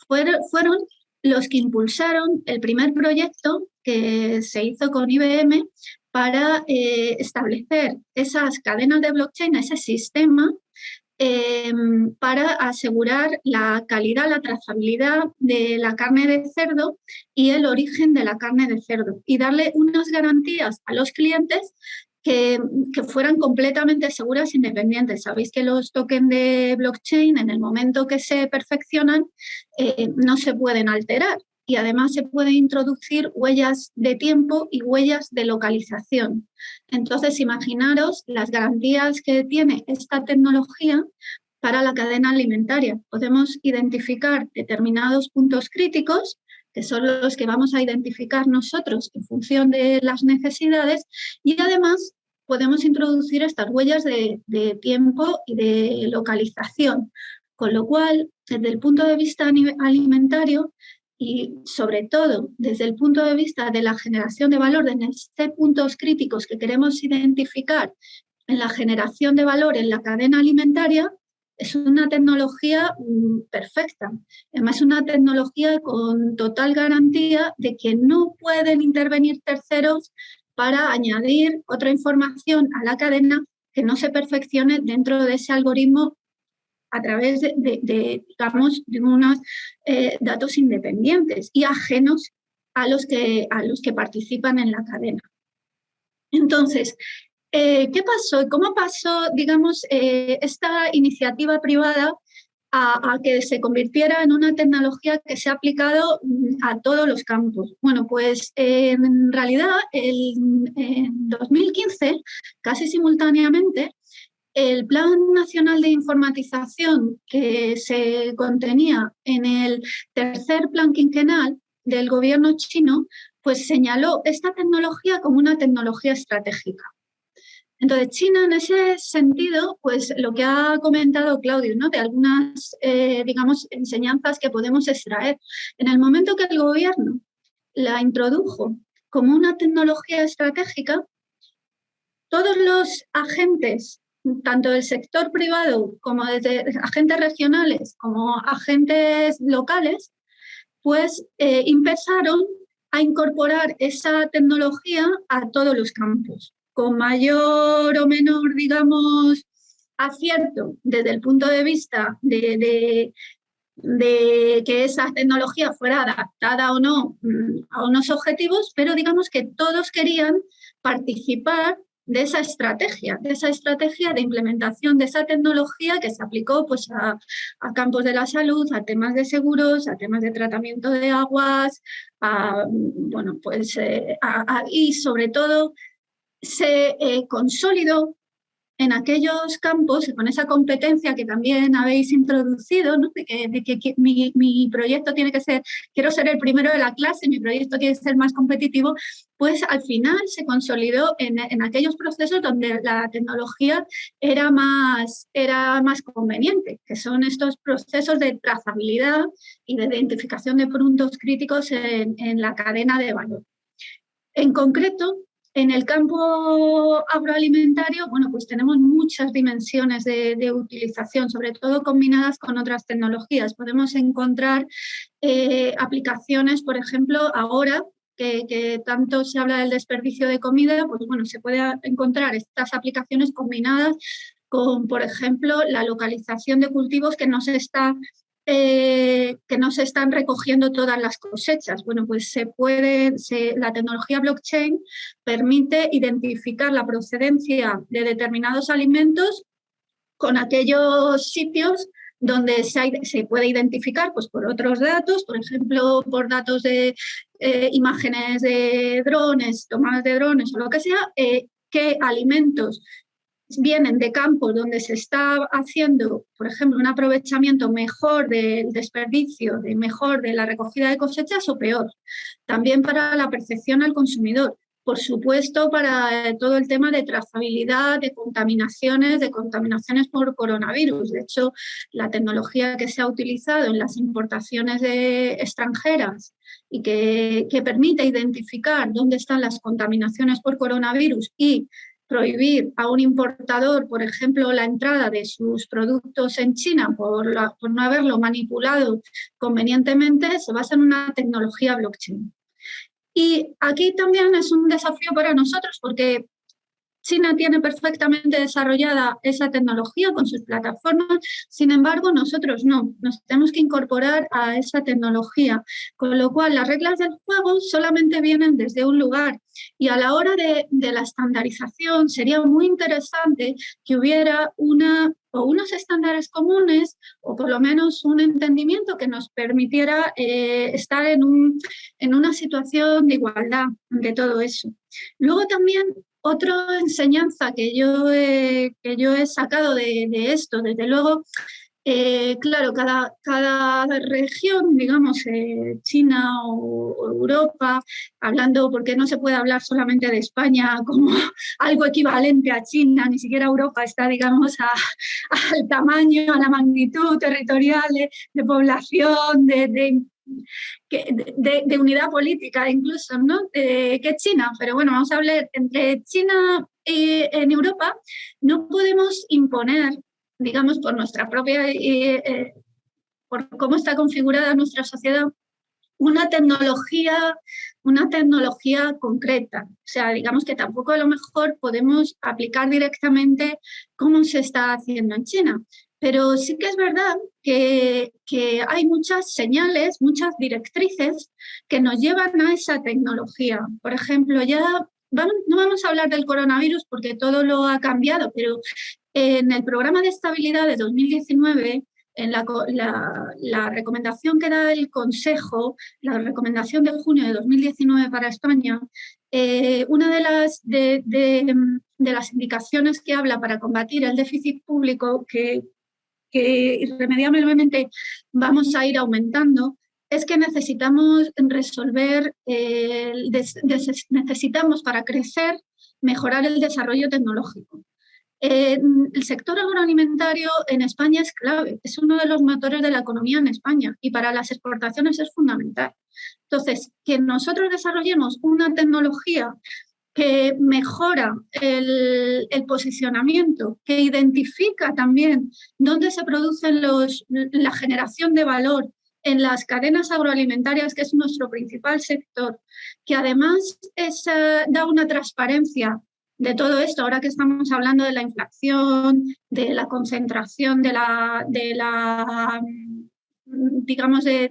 fueron los que impulsaron el primer proyecto que se hizo con IBM para establecer esas cadenas de blockchain, ese sistema, para asegurar la calidad, la trazabilidad de la carne de cerdo y el origen de la carne de cerdo y darle unas garantías a los clientes que fueran completamente seguras e independientes. Sabéis que los tokens de blockchain, en el momento que se perfeccionan, no se pueden alterar y además se pueden introducir huellas de tiempo y huellas de localización. Entonces, imaginaros las garantías que tiene esta tecnología para la cadena alimentaria. Podemos identificar determinados puntos críticos, que son los que vamos a identificar nosotros en función de las necesidades, y además podemos introducir estas huellas de tiempo y de localización. Con lo cual, desde el punto de vista alimentario, y sobre todo desde el punto de vista de la generación de valor, de estos puntos críticos que queremos identificar en la generación de valor en la cadena alimentaria, es una tecnología perfecta. Además, es una tecnología con total garantía de que no pueden intervenir terceros para añadir otra información a la cadena que no se perfeccione dentro de ese algoritmo a través digamos, de unos datos independientes y ajenos a los que participan en la cadena. Entonces, ¿qué pasó? ¿Cómo pasó, digamos, esta iniciativa privada a que se convirtiera en una tecnología que se ha aplicado a todos los campos? Bueno, pues en realidad en 2015, casi simultáneamente, el Plan Nacional de Informatización que se contenía en el tercer plan quinquenal del gobierno chino, pues señaló esta tecnología como una tecnología estratégica. Entonces, China, en ese sentido, pues lo que ha comentado Claudio, ¿no? De algunas, digamos, enseñanzas que podemos extraer. En el momento que el gobierno la introdujo como una tecnología estratégica, todos los agentes, tanto del sector privado como desde agentes regionales como agentes locales, pues empezaron a incorporar esa tecnología a todos los campos, con mayor o menor, digamos, acierto desde el punto de vista de que esa tecnología fuera adaptada o no a unos objetivos, pero digamos que todos querían participar de esa estrategia de implementación de esa tecnología que se aplicó pues, a campos de la salud, a temas de seguros, a temas de tratamiento de aguas, bueno, pues, y sobre todo se consolidó en aquellos campos, con esa competencia que también habéis introducido, ¿no? de que mi proyecto tiene que ser, quiero ser el primero de la clase, mi proyecto tiene que ser más competitivo, pues al final se consolidó en aquellos procesos donde la tecnología era más conveniente, que son estos procesos de trazabilidad y de identificación de puntos críticos en la cadena de valor. En concreto, en el campo agroalimentario, bueno, pues tenemos muchas dimensiones de utilización, sobre todo combinadas con otras tecnologías. Podemos encontrar aplicaciones, por ejemplo, ahora que tanto se habla del desperdicio de comida, pues bueno, se puede encontrar estas aplicaciones combinadas con, por ejemplo, la localización de cultivos que no se están recogiendo todas las cosechas. Bueno, pues la tecnología blockchain permite identificar la procedencia de determinados alimentos con aquellos sitios donde se puede identificar pues, por otros datos, por ejemplo, por datos de imágenes de drones, tomadas de drones o lo que sea, qué alimentos vienen de campos donde se está haciendo, por ejemplo, un aprovechamiento mejor del desperdicio, mejor de la recogida de cosechas o peor. También para la percepción al consumidor. por supuesto, para todo el tema de trazabilidad, de contaminaciones por coronavirus. De hecho, la tecnología que se ha utilizado en las importaciones extranjeras y que permite identificar dónde están las contaminaciones por coronavirus y prohibir a un importador, por ejemplo, la entrada de sus productos en China por no haberlo manipulado convenientemente, se basa en una tecnología blockchain. Y aquí también es un desafío para nosotros porque China tiene perfectamente desarrollada esa tecnología con sus plataformas, sin embargo, nosotros no, nos tenemos que incorporar a esa tecnología, con lo cual las reglas del juego solamente vienen desde un lugar y a la hora de la estandarización sería muy interesante que hubiera unos estándares comunes o por lo menos un entendimiento que nos permitiera estar en una situación de igualdad de todo eso. Luego también otra enseñanza que yo he sacado de esto, desde luego, claro, cada región, digamos, China o Europa, hablando, porque no se puede hablar solamente de España como algo equivalente a China, ni siquiera Europa está, digamos, al tamaño, a la magnitud territorial de población, de unidad política incluso, ¿no? Que China, pero bueno, vamos a hablar entre China y en Europa, no podemos imponer, digamos, por nuestra propia, por cómo está configurada nuestra sociedad, una tecnología concreta. O sea, digamos que tampoco a lo mejor podemos aplicar directamente cómo se está haciendo en China. Pero sí que es verdad que hay muchas señales, muchas directrices que nos llevan a esa tecnología. Por ejemplo, no vamos a hablar del coronavirus porque todo lo ha cambiado, pero en el programa de estabilidad de 2019, en la recomendación que da el Consejo, la recomendación de junio de 2019 para España, una de las indicaciones que habla para combatir el déficit público que irremediablemente vamos a ir aumentando, es que necesitamos resolver, necesitamos para crecer, mejorar el desarrollo tecnológico. El sector agroalimentario en España es clave, es uno de los motores de la economía en España y para las exportaciones es fundamental. Entonces, que nosotros desarrollemos una tecnología que mejora el posicionamiento, que identifica también dónde se produce la generación de valor en las cadenas agroalimentarias, que es nuestro principal sector, que además da una transparencia de todo esto, ahora que estamos hablando de la inflación, de la concentración digamos, de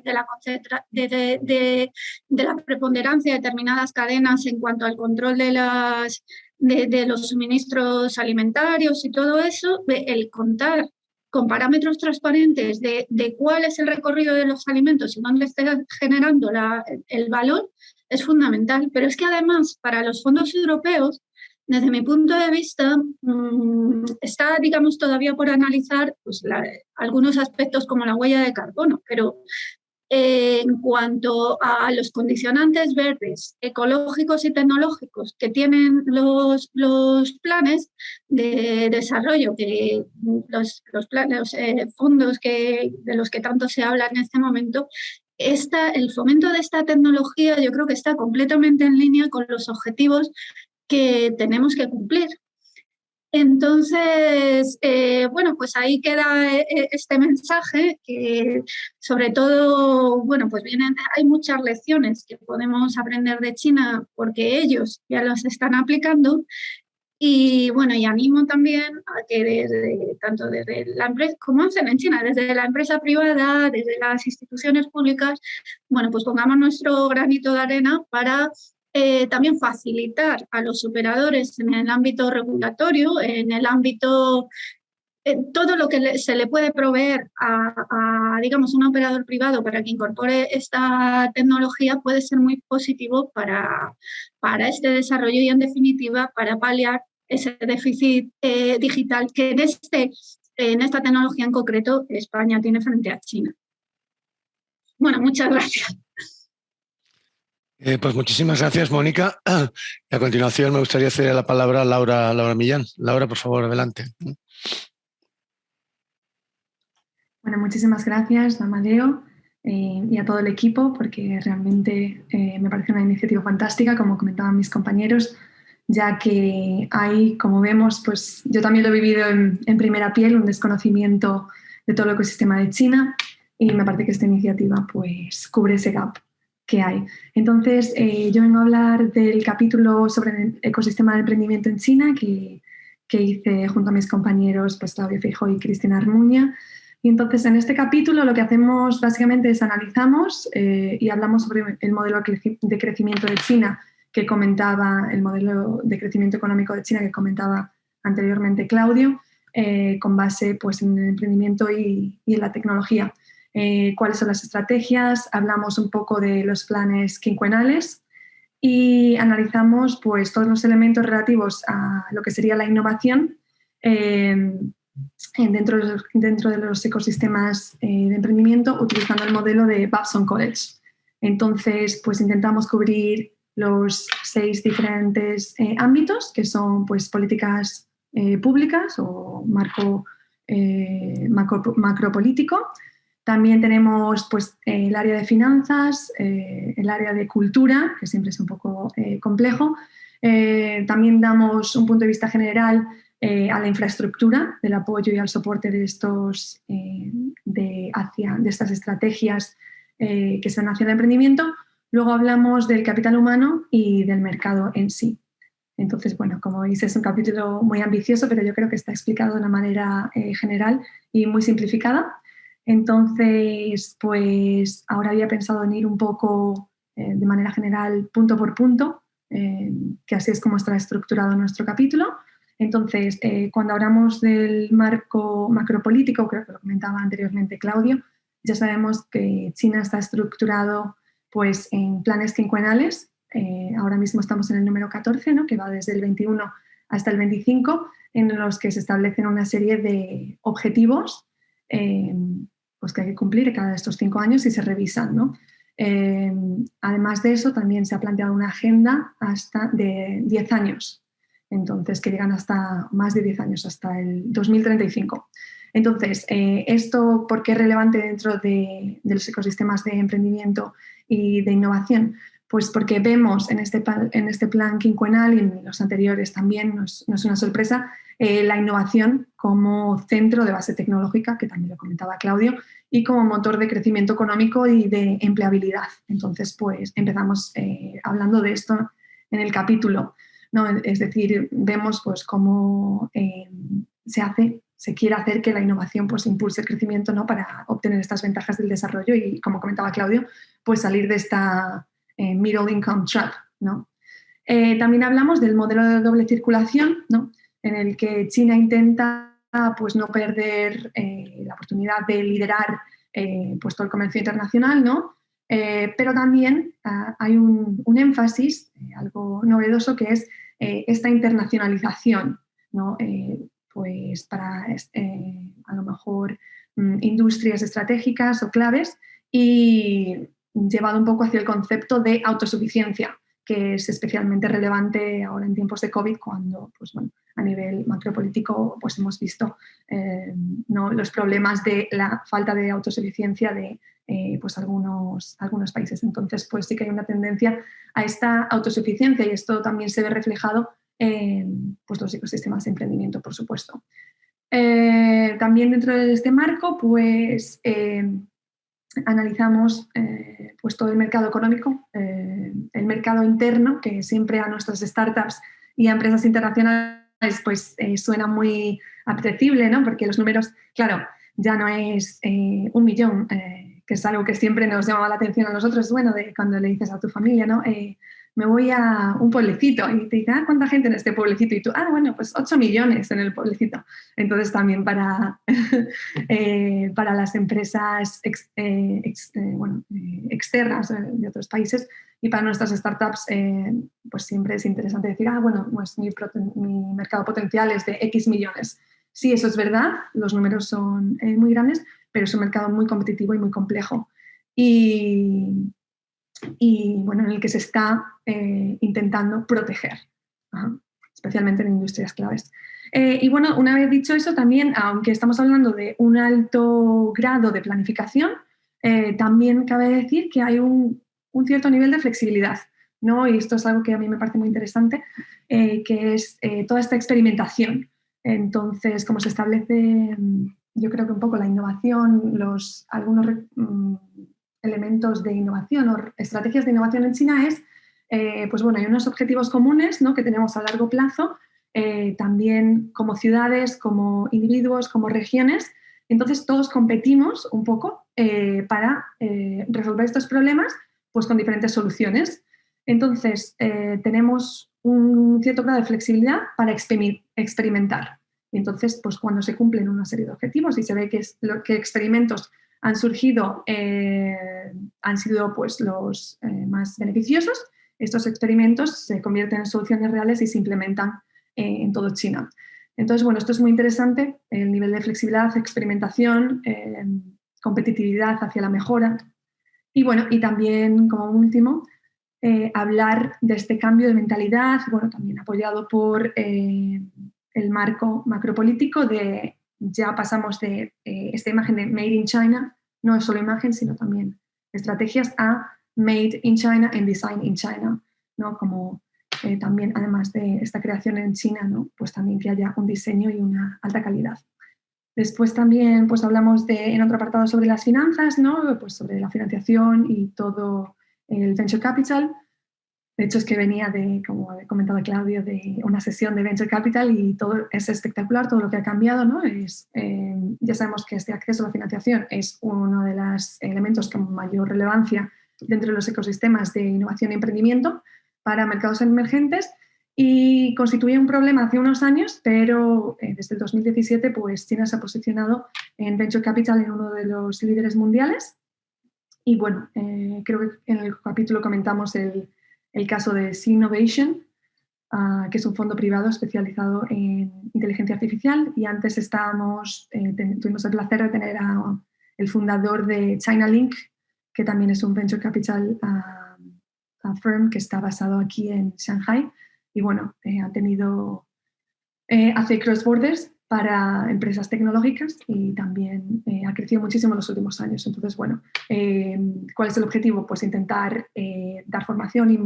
la preponderancia de determinadas cadenas en cuanto al control de los suministros alimentarios y todo eso, el contar con parámetros transparentes de cuál es el recorrido de los alimentos y dónde está generando el valor, es fundamental. Pero es que además, para los fondos europeos, desde mi punto de vista, está, digamos, todavía por analizar pues, algunos aspectos como la huella de carbono, pero en cuanto a los condicionantes verdes, ecológicos y tecnológicos que tienen los planes de desarrollo, que los fondos de los que tanto se habla en este momento, el fomento de esta tecnología yo creo que está completamente en línea con los objetivos que tenemos que cumplir. Entonces, bueno, pues ahí queda este mensaje que sobre todo, bueno, pues hay muchas lecciones que podemos aprender de China porque ellos ya las están aplicando y bueno, y animo también a que tanto desde la empresa, como hacen en China, desde la empresa privada, desde las instituciones públicas, bueno, pues pongamos nuestro granito de arena para también facilitar a los operadores en el ámbito regulatorio, en el ámbito, todo lo que se le puede proveer digamos, un operador privado para que incorpore esta tecnología puede ser muy positivo para este desarrollo y, en definitiva, para paliar ese déficit digital que en esta tecnología en concreto España tiene frente a China. Bueno, muchas gracias. Pues muchísimas gracias, Mónica. Y a continuación me gustaría ceder la palabra a Laura Millán. Laura, por favor, adelante. Bueno, muchísimas gracias, Amadeo, y a todo el equipo, porque realmente me parece una iniciativa fantástica, como comentaban mis compañeros, ya que hay, como vemos, pues yo también lo he vivido en primera piel, un desconocimiento de todo el ecosistema de China, y me parece que esta iniciativa pues cubre ese gap que hay. Entonces, yo vengo a hablar del capítulo sobre el ecosistema de emprendimiento en China que hice junto a mis compañeros pues, Claudio Feijóo y Cristina Armuña. Y entonces, en este capítulo lo que hacemos básicamente es analizamos y hablamos sobre el modelo de crecimiento de China que comentaba, el modelo de crecimiento económico de China que comentaba anteriormente Claudio, con base pues, en el emprendimiento y en la tecnología. Cuáles son las estrategias, hablamos un poco de los planes quinquenales y analizamos pues, todos los elementos relativos a lo que sería la innovación dentro de los ecosistemas de emprendimiento utilizando el modelo de Babson College. Entonces, pues intentamos cubrir los 6 diferentes ámbitos que son pues, políticas públicas o marco macropolítico. También tenemos pues, el área de finanzas, el área de cultura, que siempre es un poco complejo. También damos un punto de vista general a la infraestructura, del apoyo y al soporte de, de estas estrategias que se dan hacia el emprendimiento. Luego hablamos del capital humano y del mercado en sí. Entonces, bueno, como veis es un capítulo muy ambicioso, pero yo creo que está explicado de una manera general y muy simplificada. Entonces, pues ahora había pensado en ir un poco de manera general punto por punto, que así es como está estructurado nuestro capítulo. Entonces, cuando hablamos del marco macropolítico, creo que lo comentaba anteriormente Claudio, ya sabemos que China está estructurado pues, en planes quinquenales. Ahora mismo estamos en el número 14, ¿no? Que va desde el 21 hasta el 25, en los que se establecen una serie de objetivos pues que hay que cumplir cada estos 5 años y se revisan, ¿no? Además de eso, también se ha planteado una agenda hasta de 10 años, entonces que llegan hasta más de 10 años, hasta el 2035. Entonces, ¿esto por qué es relevante dentro de los ecosistemas de emprendimiento y de innovación? Pues porque vemos en este plan quinquenal y en los anteriores también, no es una sorpresa, la innovación como centro de base tecnológica, que también lo comentaba Claudio, y como motor de crecimiento económico y de empleabilidad. Entonces, pues empezamos hablando de esto en el capítulo, ¿no? Es decir, vemos pues cómo se quiere hacer que la innovación pues impulse el crecimiento, ¿no? Para obtener estas ventajas del desarrollo y, como comentaba Claudio, pues salir de esta middle income trap, ¿no? También hablamos del modelo de doble circulación, ¿no? En el que China intenta pues, no perder la oportunidad de liderar pues, todo el comercio internacional, ¿no? Pero también hay un énfasis, algo novedoso, que es esta internacionalización, ¿no? Pues para a lo mejor industrias estratégicas o claves y llevado un poco hacia el concepto de autosuficiencia, que es especialmente relevante ahora en tiempos de COVID, cuando pues, bueno, a nivel macropolítico pues, hemos visto ¿no? los problemas de la falta de autosuficiencia de pues, algunos países. Entonces, pues sí que hay una tendencia a esta autosuficiencia y esto también se ve reflejado en pues, los ecosistemas de emprendimiento, por supuesto. También dentro de este marco, pues analizamos pues todo el mercado económico, el mercado interno, que siempre a nuestras startups y a empresas internacionales pues suena muy apetecible, ¿no? Porque los números, claro, ya no es 1 millón, que es algo que siempre nos llamaba la atención a nosotros, bueno, de cuando le dices a tu familia, ¿no? Me voy a un pueblecito y te dicen, ¿cuánta gente en este pueblecito? Y tú, bueno, pues 8 millones en el pueblecito. Entonces también para las empresas externas de otros países y para nuestras startups, pues siempre es interesante decir, bueno, pues mi mercado potencial es de X millones. Sí, eso es verdad, los números son muy grandes, pero es un mercado muy competitivo y muy complejo. Y y bueno, en el que se está intentando proteger, especialmente en industrias claves. Y bueno, una vez dicho eso, también, aunque estamos hablando de un alto grado de planificación, también cabe decir que hay un cierto nivel de flexibilidad, ¿no? Y esto es algo que a mí me parece muy interesante, que es toda esta experimentación. Entonces, como se establece, yo creo que un poco la innovación, algunos elementos de innovación o estrategias de innovación en China es, pues bueno, hay unos objetivos comunes, ¿no?, que tenemos a largo plazo, también como ciudades, como individuos, como regiones. Entonces todos competimos un poco para resolver estos problemas, pues con diferentes soluciones. Entonces tenemos un cierto grado de flexibilidad para experimentar. Y entonces, pues cuando se cumplen una serie de objetivos y se ve que experimentos han surgido, han sido pues los más beneficiosos, estos experimentos se convierten en soluciones reales y se implementan en todo China. Entonces, bueno, esto es muy interesante, el nivel de flexibilidad, experimentación, competitividad hacia la mejora. Y bueno, y también como último, hablar de este cambio de mentalidad, bueno, también apoyado por el marco macropolítico de ya pasamos de esta imagen de Made in China, no es solo imagen, sino también estrategias, a Made in China and Design in China, ¿no? Como también, además de esta creación en China, ¿no?, pues también que haya un diseño y una alta calidad. Después también pues hablamos en otro apartado sobre las finanzas, ¿no?, pues sobre la financiación y todo el venture capital. De hecho, es que venía de, como ha comentado Claudio, de una sesión de Venture Capital y todo es espectacular, todo lo que ha cambiado, ¿no? Ya sabemos que este acceso a la financiación es uno de los elementos con mayor relevancia dentro de los ecosistemas de innovación y emprendimiento para mercados emergentes y constituye un problema hace unos años, pero desde el 2017 pues China se ha posicionado en Venture Capital en uno de los líderes mundiales. Y bueno, creo que en el capítulo comentamos el caso de Sinnovation, que es un fondo privado especializado en inteligencia artificial, y antes tuvimos el placer de tener el fundador de ChinaLink, que también es un venture capital firm que está basado aquí en Shanghai, y bueno, hace cross borders para empresas tecnológicas y también ha crecido muchísimo en los últimos años. Entonces, bueno, ¿cuál es el objetivo? Pues intentar dar formación y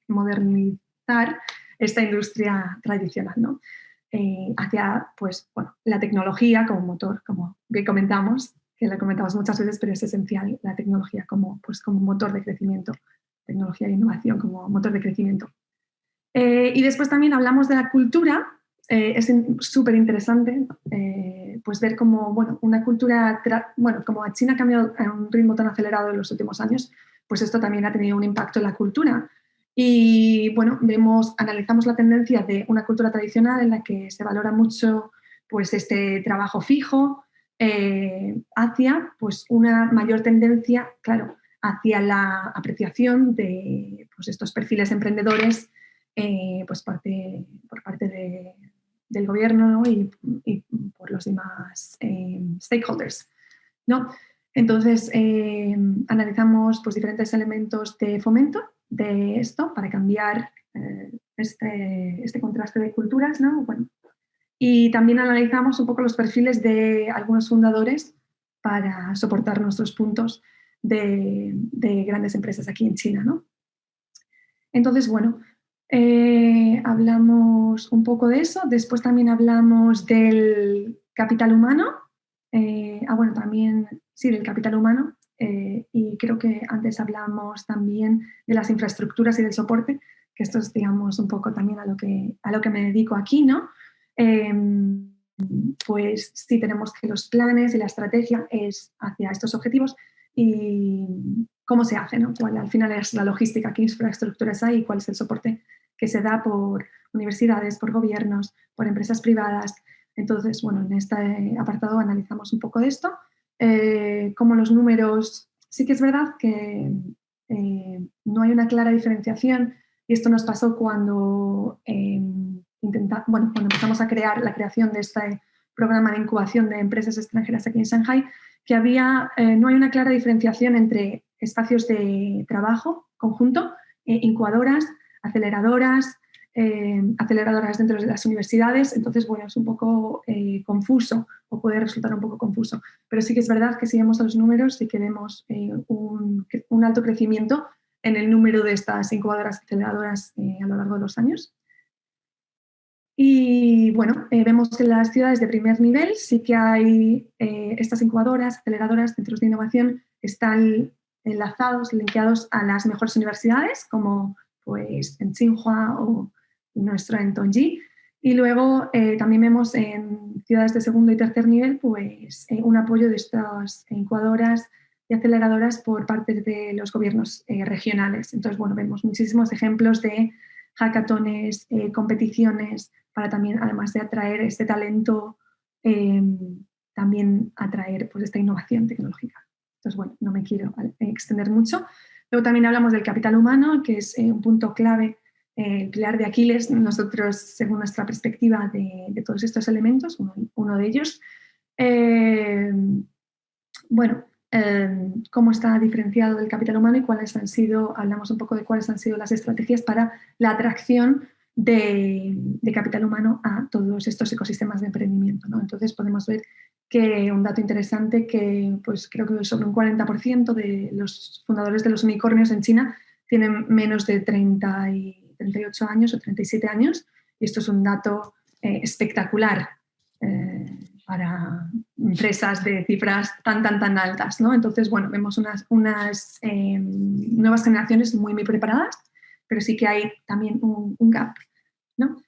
modernizar esta industria tradicional, ¿no? Hacia, pues, bueno, la tecnología como motor, como que comentamos, que la comentamos muchas veces, pero es esencial la tecnología como motor de crecimiento, tecnología e innovación como motor de crecimiento. Y después también hablamos de la cultura. Es súper interesante pues ver cómo, bueno, una cultura, como China ha cambiado a un ritmo tan acelerado en los últimos años, pues esto también ha tenido un impacto en la cultura. Y bueno, analizamos la tendencia de una cultura tradicional en la que se valora mucho pues este trabajo fijo, hacia pues una mayor tendencia, claro, hacia la apreciación de pues, estos perfiles emprendedores pues por parte del gobierno, ¿no?, y por los demás stakeholders, ¿no? Entonces, analizamos pues, diferentes elementos de fomento de esto para cambiar este contraste de culturas, ¿no? Bueno, y también analizamos un poco los perfiles de algunos fundadores para soportar nuestros puntos de grandes empresas aquí en China, ¿no? Entonces, bueno, hablamos un poco de eso. Después también hablamos del capital humano. Bueno, también, sí, del capital humano. Y creo que antes hablamos también de las infraestructuras y del soporte, que esto es, digamos, un poco también a lo que me dedico aquí, ¿no? Pues sí, tenemos que los planes y la estrategia es hacia estos objetivos y cómo se hace, ¿no? Cuál al final es la logística, qué infraestructuras hay y cuál es el soporte que se da por universidades, por gobiernos, por empresas privadas. Entonces, bueno, en este apartado analizamos un poco de esto. Como los números, sí que es verdad que no hay una clara diferenciación, y esto nos pasó cuando cuando empezamos a la creación de este programa de incubación de empresas extranjeras aquí en Shanghai, que no hay una clara diferenciación entre espacios de trabajo conjunto, incubadoras, aceleradoras dentro de las universidades. Entonces, bueno, es un poco confuso, o puede resultar un poco confuso. Pero sí que es verdad que si vemos los números, sí que vemos un alto crecimiento en el número de estas incubadoras, aceleradoras a lo largo de los años. Y bueno, vemos que en las ciudades de primer nivel sí que hay estas incubadoras, aceleradoras, centros de innovación, están linkeados a las mejores universidades, como pues en Tsinghua o nuestra en Tongji. Y luego también vemos en ciudades de segundo y tercer nivel pues un apoyo de estas incubadoras y aceleradoras por parte de los gobiernos regionales. Entonces, bueno, vemos muchísimos ejemplos de hackatones, competiciones, para también, además de atraer este talento, también atraer pues, esta innovación tecnológica. Entonces, bueno, no me quiero extender mucho. Luego también hablamos del capital humano, que es un punto clave, el pilar de Aquiles, nosotros, según nuestra perspectiva de todos estos elementos, uno de ellos. Cómo está diferenciado del capital humano y cuáles han sido, hablamos un poco de cuáles han sido las estrategias para la atracción de capital humano a todos estos ecosistemas de emprendimiento, ¿no? Entonces podemos ver que un dato interesante que pues creo que sobre un 40% de los fundadores de los unicornios en China tienen menos de 38 años o 37 años, y esto es un dato espectacular para empresas de cifras tan altas, ¿no? Entonces, bueno, vemos unas nuevas generaciones muy preparadas, pero sí que hay también un gap, ¿no?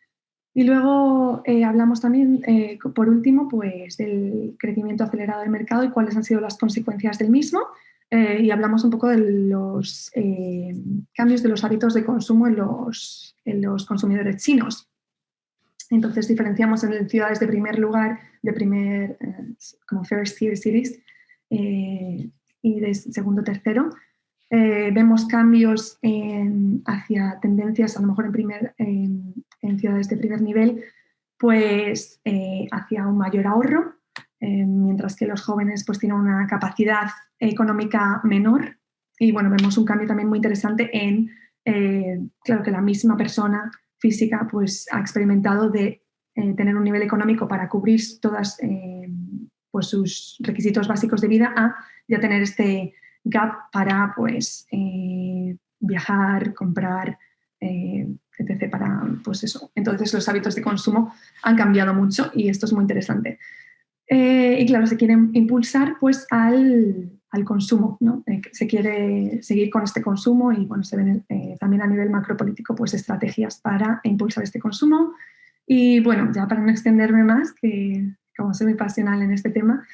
Y luego hablamos también, por último, pues del crecimiento acelerado del mercado y cuáles han sido las consecuencias del mismo. Y hablamos un poco de los cambios de los hábitos de consumo en los consumidores chinos. Entonces diferenciamos en ciudades de primer lugar, como first tier cities, y de segundo, tercero. Vemos cambios hacia tendencias, a lo mejor en ciudades de primer nivel, pues hacia un mayor ahorro, mientras que los jóvenes pues tienen una capacidad económica menor. Y bueno, vemos un cambio también muy interesante en, claro, que la misma persona física pues ha experimentado de tener un nivel económico para cubrir todas pues sus requisitos básicos de vida, a ya tener este gap para pues viajar, comprar, etc. para pues eso. Entonces los hábitos de consumo han cambiado mucho y esto es muy interesante. Y claro, se quiere impulsar pues al consumo, ¿no? Se quiere seguir con este consumo y bueno, se ven también a nivel macropolítico pues estrategias para impulsar este consumo. Y bueno, ya para no extenderme más, que como soy muy pasional en este tema,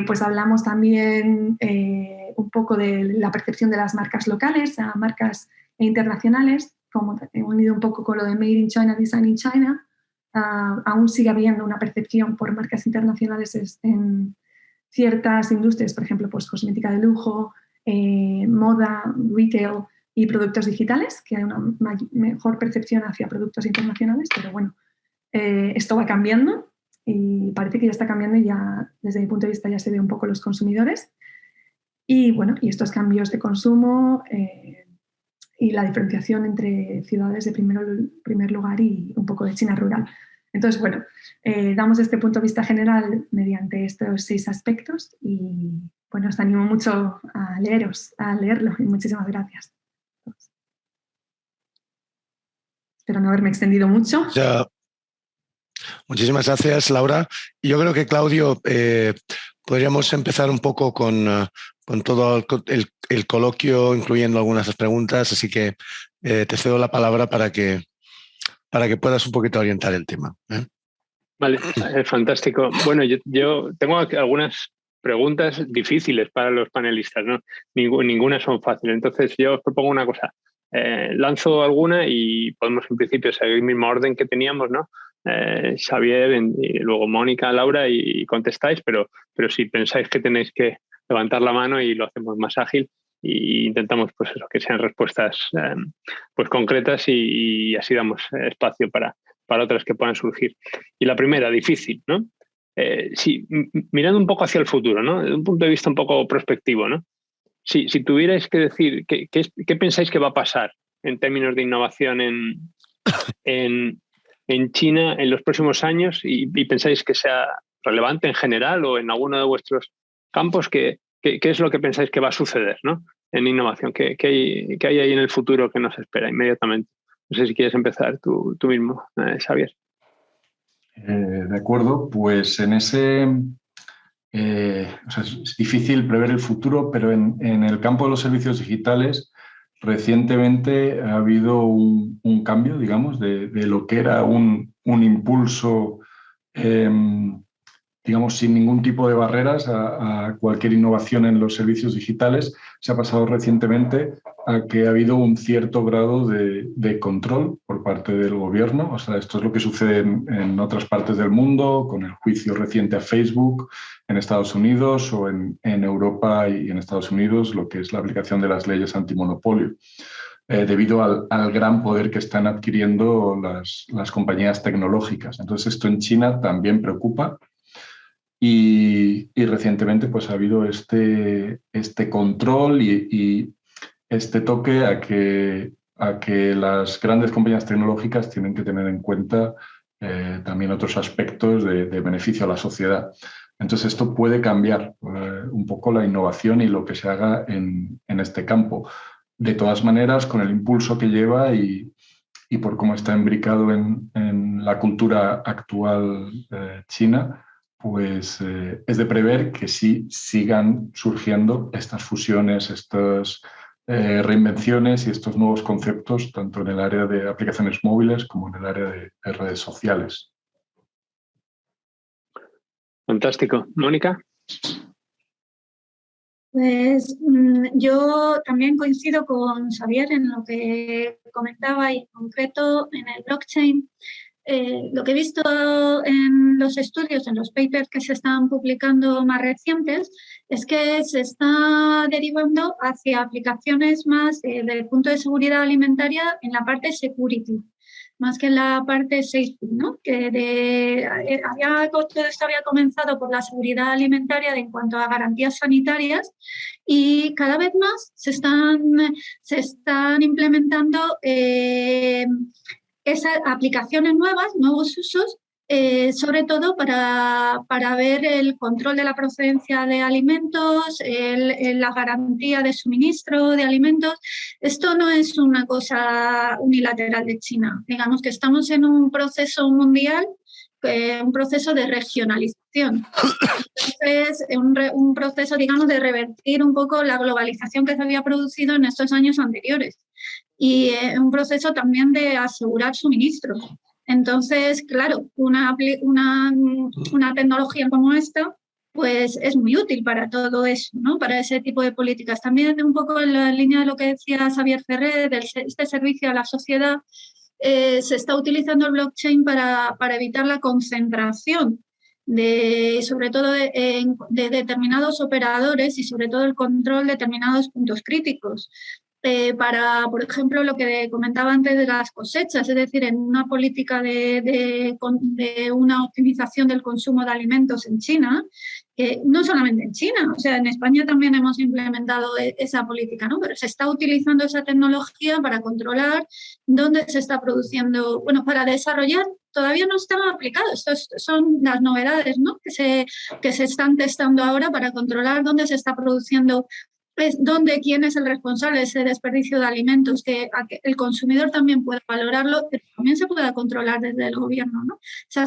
pues hablamos también un poco de la percepción de las marcas locales a marcas internacionales, como he unido un poco con lo de Made in China, Design in China. Aún sigue habiendo una percepción por marcas internacionales en ciertas industrias, por ejemplo, pues cosmética de lujo, moda, retail y productos digitales, que hay una mejor percepción hacia productos internacionales, pero bueno, esto va cambiando y parece que ya está cambiando y ya, desde mi punto de vista, ya se ve un poco los consumidores. Y bueno, y estos cambios de consumo y la diferenciación entre ciudades de primer lugar y un poco de China rural. Entonces, bueno, damos este punto de vista general mediante estos 6 aspectos y bueno, os animo mucho a leerlo y muchísimas gracias. Espero no haberme extendido mucho. Ya. Muchísimas gracias, Laura. Yo creo que, Claudio, podríamos empezar un poco con todo el coloquio, incluyendo algunas preguntas, así que te cedo la palabra para que puedas un poquito orientar el tema. Vale, fantástico. Bueno, yo tengo algunas preguntas difíciles para los panelistas, ¿no? Ninguna son fáciles. Entonces yo os propongo una cosa. Lanzo alguna y podemos en principio seguir el mismo orden que teníamos, ¿no? Xavier y luego Mónica, Laura y contestáis, pero si pensáis que tenéis que levantar la mano y lo hacemos más ágil e intentamos pues eso, que sean respuestas pues concretas y así damos espacio para otras que puedan surgir. Y la primera, difícil, ¿no? Sí, mirando un poco hacia el futuro, ¿no? Desde un punto de vista un poco prospectivo, ¿no? si tuvierais que decir qué pensáis que va a pasar en términos de innovación en China en los próximos años y pensáis que sea relevante en general o en alguno de vuestros campos, ¿qué es lo que pensáis que va a suceder, ¿no? En innovación? ¿Qué hay ahí en el futuro que nos espera inmediatamente? No sé si quieres empezar tú mismo, Xavier. De acuerdo, pues en ese... o sea, es difícil prever el futuro, pero en el campo de los servicios digitales recientemente ha habido un cambio, digamos, de lo que era un impulso, digamos, sin ningún tipo de barreras a cualquier innovación en los servicios digitales. Se ha pasado recientemente a que ha habido un cierto grado de control por parte del gobierno. O sea, esto es lo que sucede en otras partes del mundo, con el juicio reciente a Facebook en Estados Unidos o en Europa y en Estados Unidos, lo que es la aplicación de las leyes antimonopolio. Debido al gran poder que están adquiriendo las compañías tecnológicas. Entonces, esto en China también preocupa. Y recientemente pues, ha habido este control y este toque a que las grandes compañías tecnológicas tienen que tener en cuenta también otros aspectos de beneficio a la sociedad. Entonces esto puede cambiar un poco la innovación y lo que se haga en este campo. De todas maneras, con el impulso que lleva y por cómo está imbricado en la cultura actual china, pues es de prever que sí sigan surgiendo estas fusiones, estas reinvenciones y estos nuevos conceptos, tanto en el área de aplicaciones móviles como en el área de redes sociales. Fantástico. Mónica. Pues yo también coincido con Xavier en lo que comentaba y en concreto en el blockchain. Lo que he visto en los estudios, en los papers que se están publicando más recientes, es que se está derivando hacia aplicaciones más desde el punto de seguridad alimentaria en la parte security, más que en la parte safety, ¿no? Todo esto había comenzado por la seguridad alimentaria en cuanto a garantías sanitarias y cada vez más se están implementando esas aplicaciones nuevas, nuevos usos, sobre todo para ver el control de la procedencia de alimentos, la garantía de suministro de alimentos. Esto no es una cosa unilateral de China. Digamos que estamos en un proceso mundial, un proceso de regionalización. Entonces, un proceso, digamos, de revertir un poco la globalización que se había producido en estos años anteriores. Y un proceso también de asegurar suministro. Entonces, claro, una tecnología como esta pues es muy útil para todo eso, ¿no? Para ese tipo de políticas. También un poco en la línea de lo que decía Xavier Ferrer, de este servicio a la sociedad, se está utilizando el blockchain para evitar la concentración sobre todo de determinados operadores y sobre todo el control de determinados puntos críticos. Para, por ejemplo, lo que comentaba antes de las cosechas, es decir, en una política de una optimización del consumo de alimentos en China, no solamente en China, o sea, en España también hemos implementado esa política, ¿no? Pero se está utilizando esa tecnología para controlar dónde se está produciendo, bueno, para desarrollar, todavía no está aplicado, estas son las novedades, ¿no? que se están testando ahora para controlar dónde se está produciendo, quién es el responsable de ese desperdicio de alimentos, que el consumidor también pueda valorarlo, pero también se pueda controlar desde el gobierno, ¿no? O sea,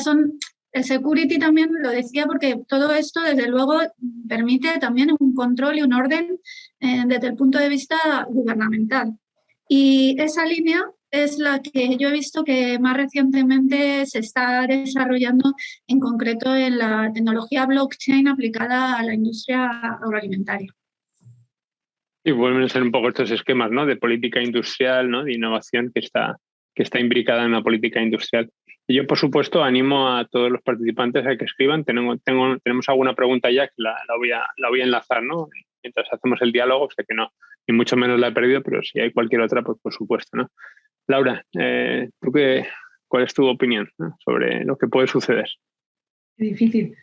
el security también lo decía porque todo esto, desde luego, permite también un control y un orden desde el punto de vista gubernamental. Y esa línea es la que yo he visto que más recientemente se está desarrollando, en concreto en la tecnología blockchain aplicada a la industria agroalimentaria. Y vuelven a ser un poco estos esquemas, ¿no? De política industrial, ¿no? De innovación que está imbricada en una política industrial. Y yo, por supuesto, animo a todos los participantes a que escriban. Tenemos alguna pregunta ya que la voy a enlazar, ¿no? Mientras hacemos el diálogo, o sea que no, ni mucho menos la he perdido, pero si hay cualquier otra, pues por supuesto, ¿no? Laura, ¿cuál es tu opinión, ¿no? Sobre lo que puede suceder? Difícil.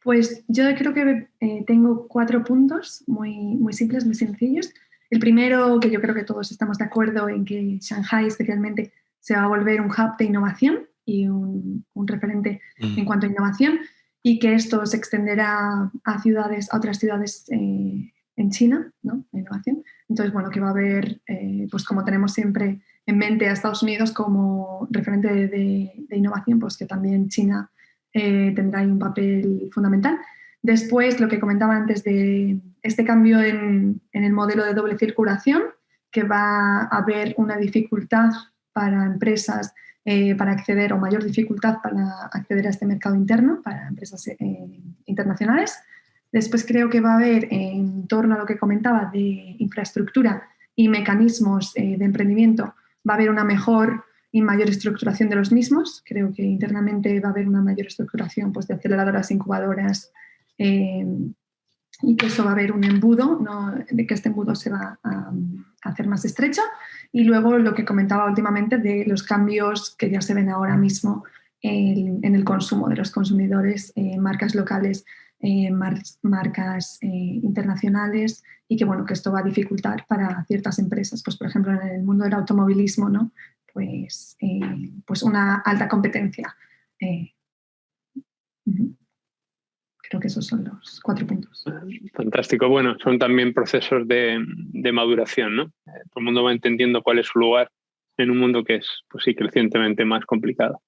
Pues yo creo que tengo 4 puntos muy simples, muy sencillos. El primero, que yo creo que todos estamos de acuerdo en que Shanghái especialmente se va a volver un hub de innovación y un referente en cuanto a innovación, y que esto se extenderá a otras ciudades en China, ¿no? La innovación. Entonces, bueno, que va a haber, pues como tenemos siempre en mente a Estados Unidos como referente de innovación, pues que también China tendrá ahí un papel fundamental. Después, lo que comentaba antes de este cambio en el modelo de doble circulación, que va a haber una dificultad para empresas para acceder, o mayor dificultad para acceder a este mercado interno, para empresas internacionales. Después creo que va a haber, en torno a lo que comentaba de infraestructura y mecanismos de emprendimiento, va a haber una mejor y mayor estructuración de los mismos. Creo que internamente va a haber una mayor estructuración, pues, de aceleradoras, incubadoras, y que eso va a haber un embudo, ¿no? De que este embudo se va a hacer más estrecho. Y luego lo que comentaba últimamente de los cambios que ya se ven ahora mismo en el consumo de los consumidores, marcas locales, marcas internacionales, y que, bueno, que esto va a dificultar para ciertas empresas, pues por ejemplo en el mundo del automovilismo, ¿no? Pues una alta competencia. Creo que esos son los 4 puntos. Fantástico. Bueno, son también procesos de maduración, ¿no? Todo el mundo va entendiendo cuál es su lugar en un mundo que es, pues sí, crecientemente más complicado.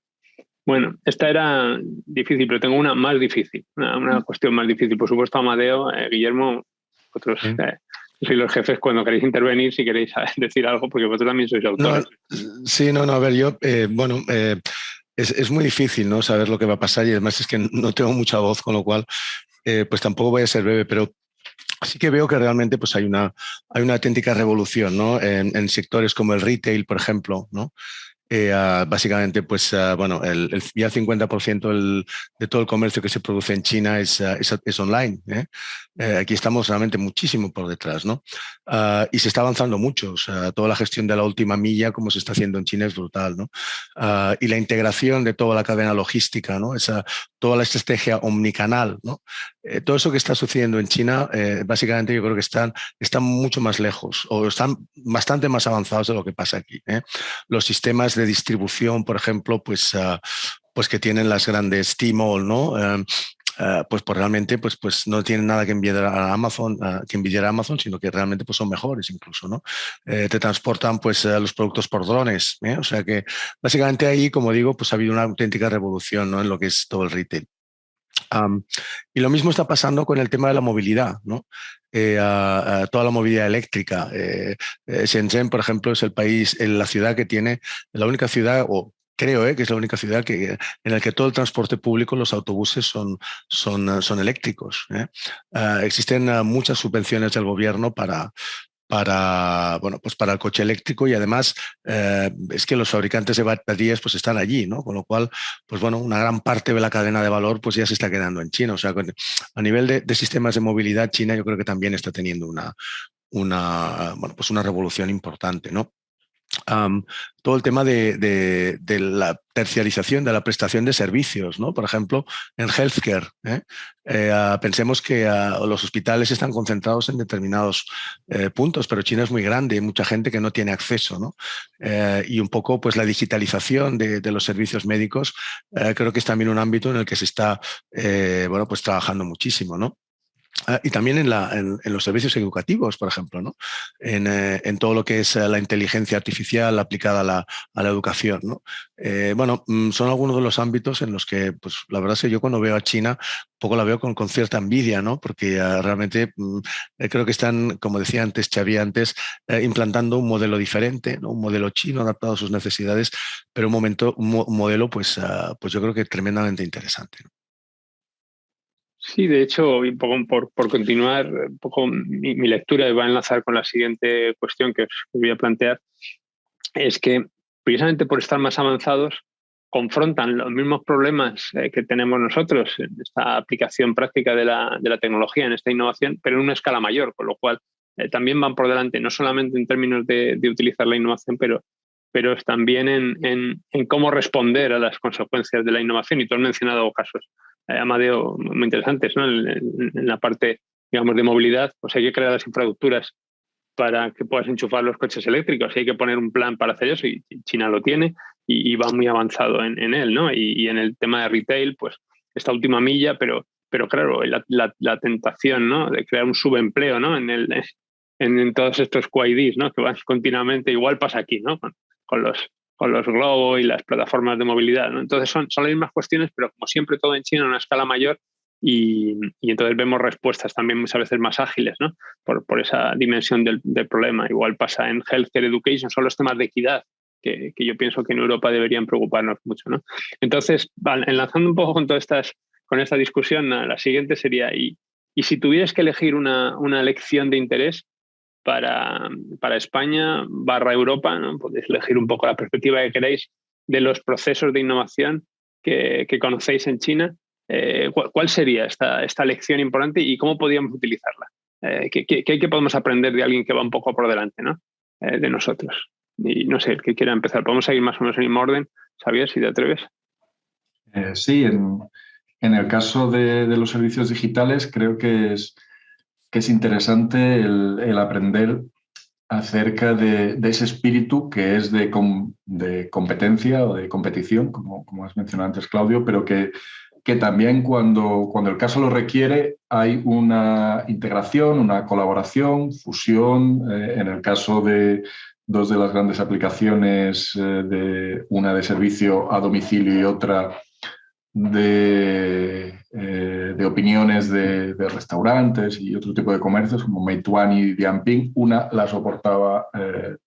Bueno, esta era difícil, pero tengo una más difícil, una cuestión más difícil. Por supuesto, Amadeo, Guillermo, vosotros sois los jefes cuando queréis intervenir, si queréis decir algo, porque vosotros también sois autores. A ver, yo, es muy difícil, ¿no?, saber lo que va a pasar, y además es que no tengo mucha voz, con lo cual pues tampoco voy a ser breve, pero sí que veo que realmente pues hay una auténtica revolución, ¿no?, en sectores como el retail, por ejemplo, ¿no? Básicamente, pues bueno, ya el 50% de todo el comercio que se produce en China es online. Aquí estamos realmente muchísimo por detrás, ¿no? Y se está avanzando mucho. O sea, toda la gestión de la última milla, como se está haciendo en China, es brutal, ¿no? Y la integración de toda la cadena logística, ¿no? Toda la estrategia omnicanal, ¿no? Todo eso que está sucediendo en China, básicamente yo creo que están mucho más lejos, o están bastante más avanzados de lo que pasa aquí. Los sistemas de distribución, por ejemplo, pues que tienen las grandes Tmall, ¿no? Pues realmente pues no tienen nada que envidiar a Amazon, sino que realmente pues son mejores incluso, ¿no? Te transportan pues los productos por drones, o sea que básicamente ahí, como digo, pues ha habido una auténtica revolución, ¿no?, en lo que es todo el retail. Y lo mismo está pasando con el tema de la movilidad, ¿no? Toda la movilidad eléctrica. Shenzhen, por ejemplo, es la ciudad que tiene, la única ciudad, o creo que es la única ciudad en la que todo el transporte público, los autobuses son eléctricos. Existen muchas subvenciones del gobierno para el coche eléctrico, y además es que los fabricantes de baterías pues están allí, ¿no? Con lo cual, pues bueno, una gran parte de la cadena de valor pues ya se está quedando en China. O sea, a nivel de sistemas de movilidad, China yo creo que también está teniendo una revolución importante, ¿no? Todo el tema de la terciarización, de la prestación de servicios, ¿no? Por ejemplo, en healthcare. Pensemos que los hospitales están concentrados en determinados puntos, pero China es muy grande, hay mucha gente que no tiene acceso, ¿no? Y un poco pues la digitalización de los servicios médicos creo que es también un ámbito en el que se está pues trabajando muchísimo, ¿no? Y también en los servicios educativos, por ejemplo, ¿no? En todo lo que es la inteligencia artificial aplicada a la educación, ¿no? Son algunos de los ámbitos en los que, pues, la verdad es que yo cuando veo a China, un poco la veo con cierta envidia, ¿no? Porque realmente creo que están, como decía antes Xavi, implantando un modelo diferente, ¿no? Un modelo chino adaptado a sus necesidades, pero un modelo, pues yo creo que tremendamente interesante, ¿no? Sí, de hecho, un poco por continuar, un poco mi lectura, y va a enlazar con la siguiente cuestión que os voy a plantear, es que precisamente por estar más avanzados confrontan los mismos problemas que tenemos nosotros en esta aplicación práctica de la tecnología, en esta innovación, pero en una escala mayor, con lo cual también van por delante, no solamente en términos de utilizar la innovación, pero también en cómo responder a las consecuencias de la innovación. Y tú has mencionado casos Amadeo, muy interesantes, ¿no? En la parte, digamos, de movilidad, pues hay que crear las infraestructuras para que puedas enchufar los coches eléctricos. Hay que poner un plan para hacer eso y China lo tiene y va muy avanzado en él, ¿no? Y en el tema de retail, pues esta última milla, pero claro, la tentación, ¿no? De crear un subempleo, ¿no? En todos estos QIDs, ¿no? Que van continuamente, igual pasa aquí, ¿no? Con los Globo y las plataformas de movilidad, ¿no? Entonces son las mismas cuestiones, pero como siempre todo en China a una escala mayor y entonces vemos respuestas también muchas veces más ágiles, ¿no? Por esa dimensión del problema. Igual pasa en Healthcare Education, son los temas de equidad que yo pienso que en Europa deberían preocuparnos mucho, ¿no? Entonces, enlazando un poco con esta discusión, la siguiente sería, y si tuvieras que elegir una lección de interés para España / Europa, ¿no? Podéis elegir un poco la perspectiva que queráis de los procesos de innovación que conocéis en China. ¿Cuál sería esta lección importante y cómo podríamos utilizarla? ¿Qué podemos aprender de alguien que va un poco por delante, ¿no? De nosotros? Y no sé, el que quiera empezar. Podemos seguir más o menos en el mismo orden. Xavier, si te atreves. Sí, en el caso de los servicios digitales creo que es interesante el aprender acerca de ese espíritu que es de competencia o de competición, como has mencionado antes, Claudio, pero que también cuando el caso lo requiere hay una integración, una colaboración, fusión. En el caso de dos de las grandes aplicaciones, una de servicio a domicilio y otra de opiniones de restaurantes y otro tipo de comercios como Meituan y Dianping, una la soportaba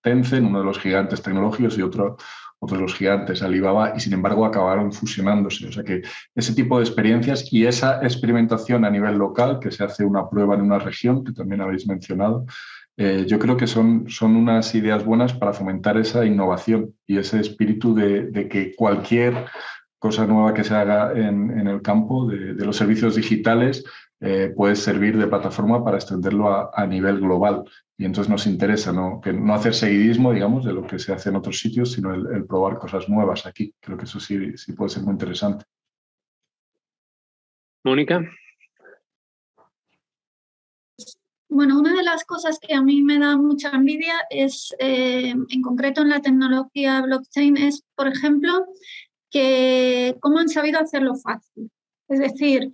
Tencent, uno de los gigantes tecnológicos, y otro de los gigantes, Alibaba, y sin embargo acabaron fusionándose. O sea que ese tipo de experiencias y esa experimentación a nivel local, que se hace una prueba en una región, que también habéis mencionado, yo creo que son unas ideas buenas para fomentar esa innovación y ese espíritu de que cualquier cosa nueva que se haga en el campo de los servicios digitales puede servir de plataforma para extenderlo a nivel global. Y entonces nos interesa no hacer seguidismo, digamos, de lo que se hace en otros sitios, sino el probar cosas nuevas aquí. Creo que eso sí puede ser muy interesante. Mónica. Bueno, una de las cosas que a mí me da mucha envidia es, en concreto en la tecnología blockchain, es, por ejemplo, que cómo han sabido hacerlo fácil. Es decir,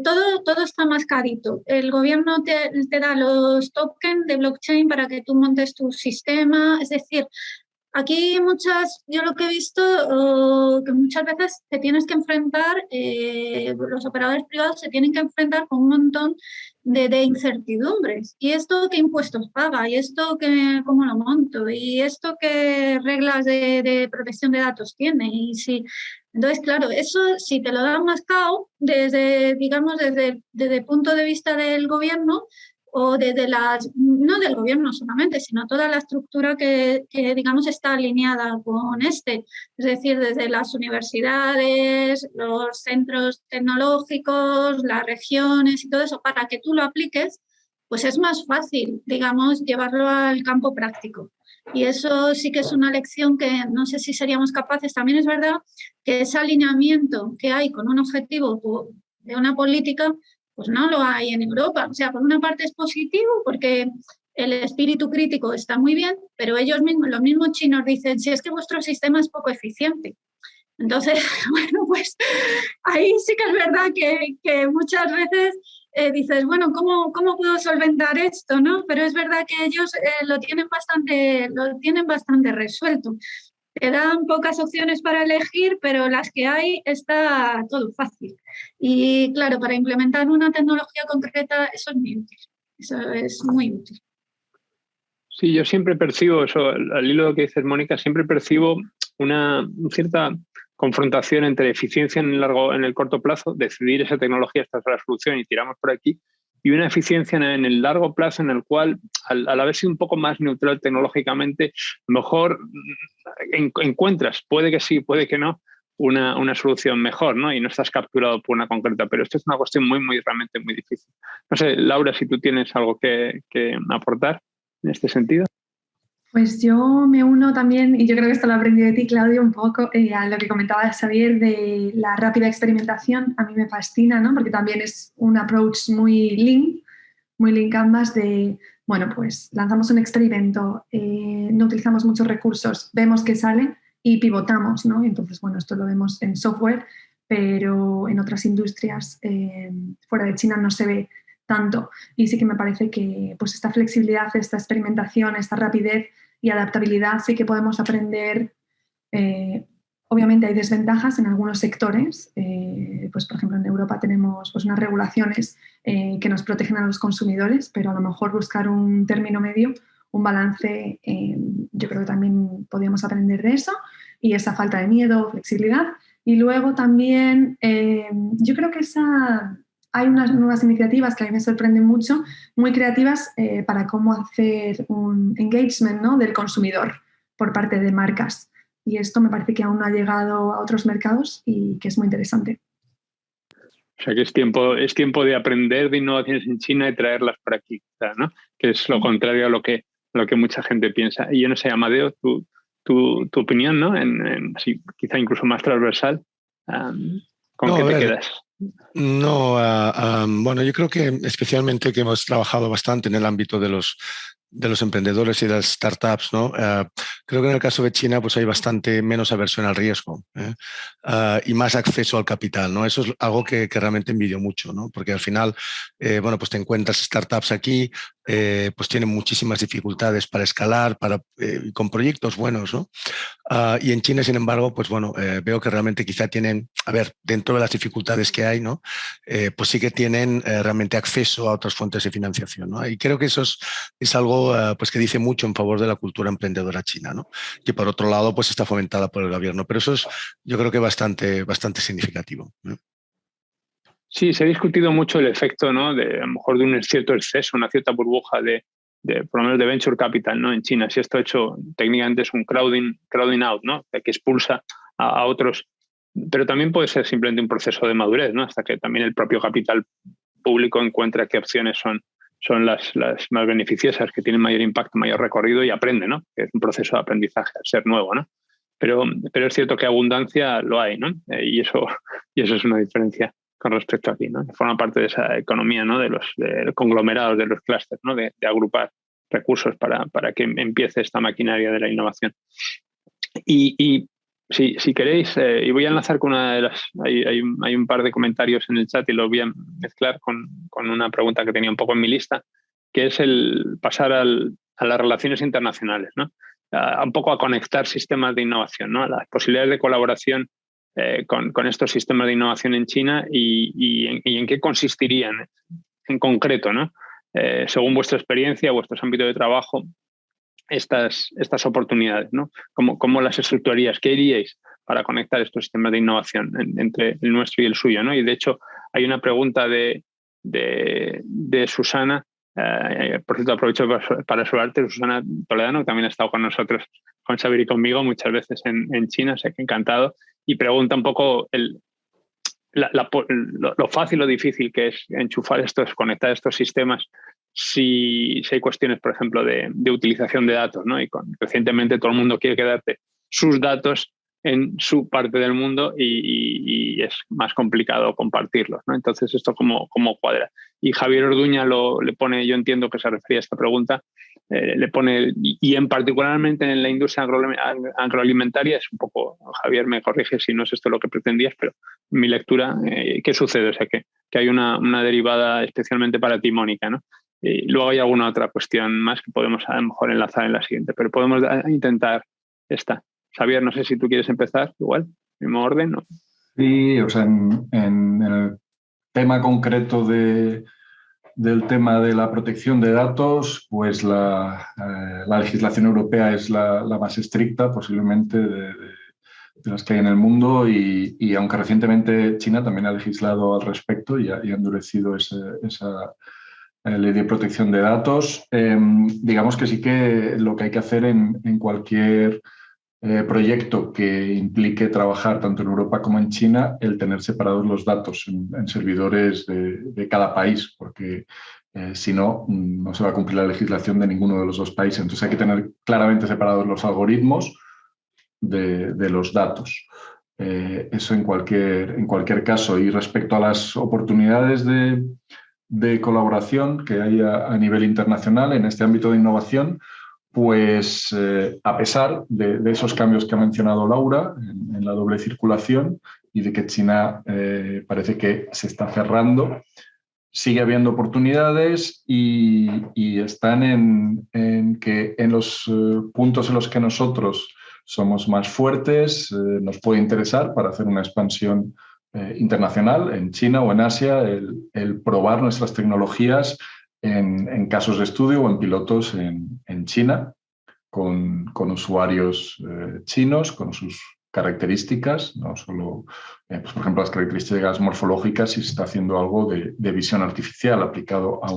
todo está más carito. El gobierno te da los tokens de blockchain para que tú montes tu sistema. Es decir, aquí yo lo que he visto, que muchas veces te tienes que enfrentar, los operadores privados se tienen que enfrentar con un montón de incertidumbres. ¿Y esto qué impuestos paga? ¿Y esto cómo lo monto? ¿Y esto qué reglas de protección de datos tiene? Entonces, claro, eso si te lo dan mascado desde el punto de vista del gobierno, o no del gobierno solamente, sino toda la estructura que digamos está alineada con es decir, desde las universidades, los centros tecnológicos, las regiones y todo eso, para que tú lo apliques, pues es más fácil, digamos, llevarlo al campo práctico. Y eso sí que es una lección que no sé si seríamos capaces. También es verdad que ese alineamiento que hay con un objetivo de una política, pues no lo hay en Europa. O sea, por una parte es positivo porque el espíritu crítico está muy bien, pero ellos mismos, los mismos chinos dicen, si es que vuestro sistema es poco eficiente. Entonces, bueno, pues ahí sí que es verdad que muchas veces dices, bueno, ¿cómo puedo solventar esto? ¿No? Pero es verdad que ellos lo tienen bastante resuelto. Te dan pocas opciones para elegir, pero las que hay está todo fácil. Y claro, para implementar una tecnología concreta, eso es muy útil. Eso es muy útil. Sí, yo siempre percibo eso, al hilo de lo que dices, Mónica, siempre percibo una cierta confrontación entre eficiencia en el corto plazo, decidir esa tecnología, esta es la solución y tiramos por aquí, y una eficiencia en el largo plazo en el cual, al haber sido un poco más neutral tecnológicamente, mejor encuentras, puede que sí, puede que no, una solución mejor, ¿no? Y no estás capturado por una concreta, pero esto es una cuestión realmente muy difícil. No sé, Laura, si tú tienes algo que aportar en este sentido. Pues yo me uno también, y yo creo que esto lo aprendí de ti, Claudio, un poco, a lo que comentaba Xavier de la rápida experimentación. A mí me fascina, ¿no? Porque también es un approach muy Lean Canvas de, bueno, pues lanzamos un experimento, no utilizamos muchos recursos, vemos que sale y pivotamos, ¿no? Entonces, bueno, esto lo vemos en software, pero en otras industrias fuera de China no se ve tanto. Y sí que me parece que pues esta flexibilidad, esta experimentación, esta rapidez y adaptabilidad sí que podemos aprender. Obviamente hay desventajas en algunos sectores. Pues por ejemplo en Europa tenemos pues unas regulaciones que nos protegen a los consumidores, pero a lo mejor buscar un término medio, un balance, yo creo que también podríamos aprender de eso y esa falta de miedo, flexibilidad. Y luego también yo creo que hay unas nuevas iniciativas que a mí me sorprenden mucho, muy creativas para cómo hacer un engagement, ¿no?, del consumidor por parte de marcas. Y esto me parece que aún no ha llegado a otros mercados y que es muy interesante. O sea que es tiempo de aprender de innovaciones en China y traerlas para aquí, ¿no? Que es lo contrario a lo que mucha gente piensa. Y yo no sé, Amadeo, tu opinión, ¿no? Sí, quizá incluso más transversal, ¿con qué te quedas? No, bueno, yo creo que especialmente que hemos trabajado bastante en el ámbito de los emprendedores y de las startups, ¿no? Creo que en el caso de China pues hay bastante menos aversión al riesgo y más acceso al capital, ¿no? Eso es algo que realmente envidio mucho, ¿no? Porque al final, bueno, pues te encuentras startups aquí, pues tienen muchísimas dificultades para escalar, con proyectos buenos, ¿no? Y en China, sin embargo, pues bueno, veo que realmente quizá tienen, a ver, dentro de las dificultades que hay, ¿no? Pues sí que tienen realmente acceso a otras fuentes de financiación, ¿no? Y creo que eso es algo pues que dice mucho en favor de la cultura emprendedora china, ¿no? Que por otro lado pues está fomentada por el gobierno. Pero eso es, yo creo que bastante significativo, ¿no? Sí, se ha discutido mucho el efecto, ¿no?, de a lo mejor de un cierto exceso, una cierta burbuja de por lo menos de venture capital, ¿no?, en China. Si esto hecho técnicamente es un crowding out, ¿no?, que expulsa a otros, pero también puede ser simplemente un proceso de madurez, ¿no?, hasta que también el propio capital público encuentra qué opciones son las más beneficiosas, que tienen mayor impacto, mayor recorrido y aprende, ¿no?, que es un proceso de aprendizaje al ser nuevo, ¿no? Pero es cierto que abundancia lo hay, ¿no? Y eso es una diferencia con respecto a aquí, ¿no? Forma parte de esa economía, ¿no?, de los conglomerados, de los clústeres, ¿no?, de agrupar recursos para que empiece esta maquinaria de la innovación. Y si queréis, y voy a enlazar con una de las... Hay un par de comentarios en el chat y lo voy a mezclar con una pregunta que tenía un poco en mi lista, que es el pasar a las relaciones internacionales, ¿no? Un poco a conectar sistemas de innovación, ¿no?, a las posibilidades de colaboración con estos sistemas de innovación en China y en qué consistirían en concreto, ¿no? Según vuestra experiencia, vuestros ámbitos de trabajo, estas oportunidades, ¿no? ¿Cómo las estructurarías? ¿Qué haríais para conectar estos sistemas de innovación entre el nuestro y el suyo, ¿no? Y de hecho hay una pregunta de Susana. Por cierto, aprovecho para saludarte, Susana Toledano, que también ha estado con nosotros, con Xavier y conmigo muchas veces en China, o sea que encantado, y pregunta un poco lo fácil o difícil que es conectar estos sistemas si hay cuestiones, por ejemplo, de utilización de datos, ¿no? Y recientemente todo el mundo quiere quedarte sus datos en su parte del mundo y es más complicado compartirlos, ¿no? Entonces, ¿esto cómo cuadra? Y Javier Orduña le pone, yo entiendo que se refería a esta pregunta, le pone, y en particularmente en la industria agroalimentaria, es un poco, Javier me corrige si no es esto lo que pretendías, pero mi lectura, ¿qué sucede? O sea, que hay una derivada especialmente para ti, Mónica, ¿no? Y luego hay alguna otra cuestión más que podemos a lo mejor enlazar en la siguiente, pero podemos intentar esta. Javier, no sé si tú quieres empezar igual, mismo orden, ¿no? Sí, o sea, en el tema concreto del tema de la protección de datos, pues la legislación europea es la más estricta posiblemente de las que hay en el mundo y aunque recientemente China también ha legislado al respecto y ha endurecido esa ley de protección de datos, digamos que sí que lo que hay que hacer en cualquier proyecto que implique trabajar tanto en Europa como en China, el tener separados los datos en servidores de cada país, porque Si no, no se va a cumplir la legislación de ninguno de los dos países. Entonces hay que tener claramente separados los algoritmos de los datos. Eso en cualquier caso. Y respecto a las oportunidades de colaboración que hay a nivel internacional en este ámbito de innovación, pues a pesar de esos cambios que ha mencionado Laura en la doble circulación y de que China parece que se está cerrando, sigue habiendo oportunidades y están en que en los puntos en los que nosotros somos más fuertes, nos puede interesar para hacer una expansión internacional en China o en Asia, el probar nuestras tecnologías en casos de estudio o en pilotos en China con usuarios chinos, con sus características, no solo, pues por ejemplo, las características morfológicas, si se está haciendo algo de visión artificial aplicado a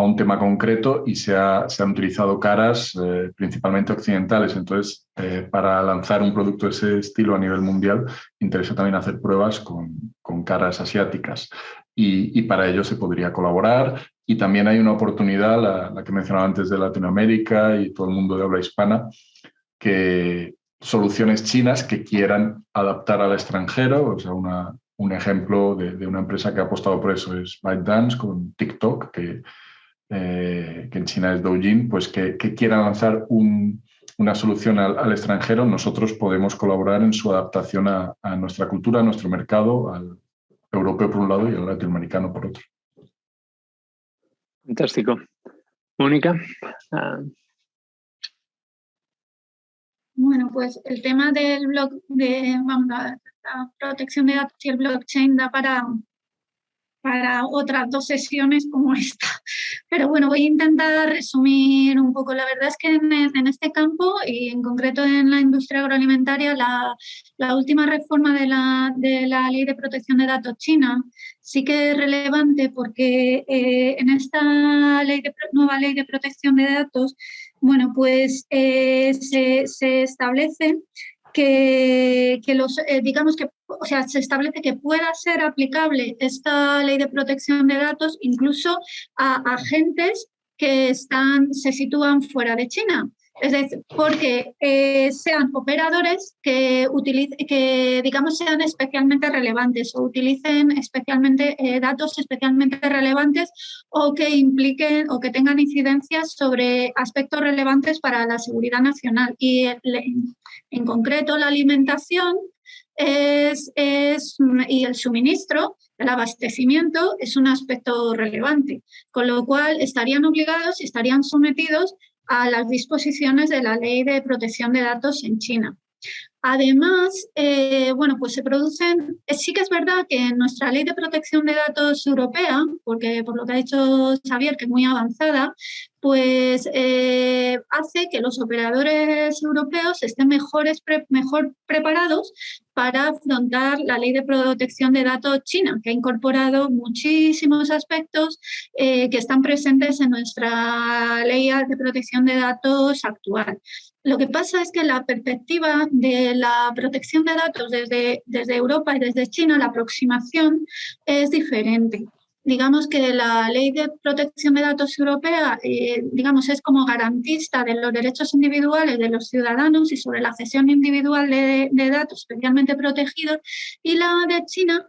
un tema concreto y se han utilizado caras principalmente occidentales. Entonces, para lanzar un producto de ese estilo a nivel mundial, interesa también hacer pruebas con caras asiáticas. Y para ello se podría colaborar. Y también hay una oportunidad, la que mencionaba antes de Latinoamérica y todo el mundo de habla hispana, que soluciones chinas que quieran adaptar al extranjero. O sea, un ejemplo de una empresa que ha apostado por eso es ByteDance con TikTok, que en China es Douyin, pues que quiera lanzar una solución al extranjero, nosotros podemos colaborar en su adaptación a nuestra cultura, a nuestro mercado, al europeo por un lado y al latinoamericano por otro. Fantástico. Mónica. Bueno, pues el tema del la protección de datos y el blockchain da para otras 2 sesiones como esta. Pero bueno, voy a intentar resumir un poco. La verdad es que en este campo y en concreto en la industria agroalimentaria, la última reforma de la Ley de Protección de Datos china sí que es relevante porque en esta nueva Ley de Protección de Datos, bueno, pues se establece que digamos que, o sea, se establece que pueda ser aplicable esta ley de protección de datos incluso a agentes que se sitúan fuera de China. Es decir, porque sean operadores que digamos sean especialmente relevantes o utilicen especialmente datos especialmente relevantes o que impliquen o que tengan incidencias sobre aspectos relevantes para la seguridad nacional. Y en concreto la alimentación y el suministro, el abastecimiento es un aspecto relevante, con lo cual estarían obligados y estarían sometidos a las disposiciones de la Ley de Protección de Datos en China. Además, bueno, pues se producen, sí que es verdad que en nuestra Ley de Protección de Datos europea, porque por lo que ha dicho Xavier, que es muy avanzada, pues hace que los operadores europeos estén mejor preparados para afrontar la Ley de Protección de Datos china, que ha incorporado muchísimos aspectos que están presentes en nuestra Ley de Protección de Datos actual. Lo que pasa es que la perspectiva de la protección de datos desde Europa y desde China, la aproximación es diferente. Digamos que la Ley de Protección de Datos europea, digamos, es como garantista de los derechos individuales de los ciudadanos y sobre la gestión individual de datos especialmente protegidos, y la de China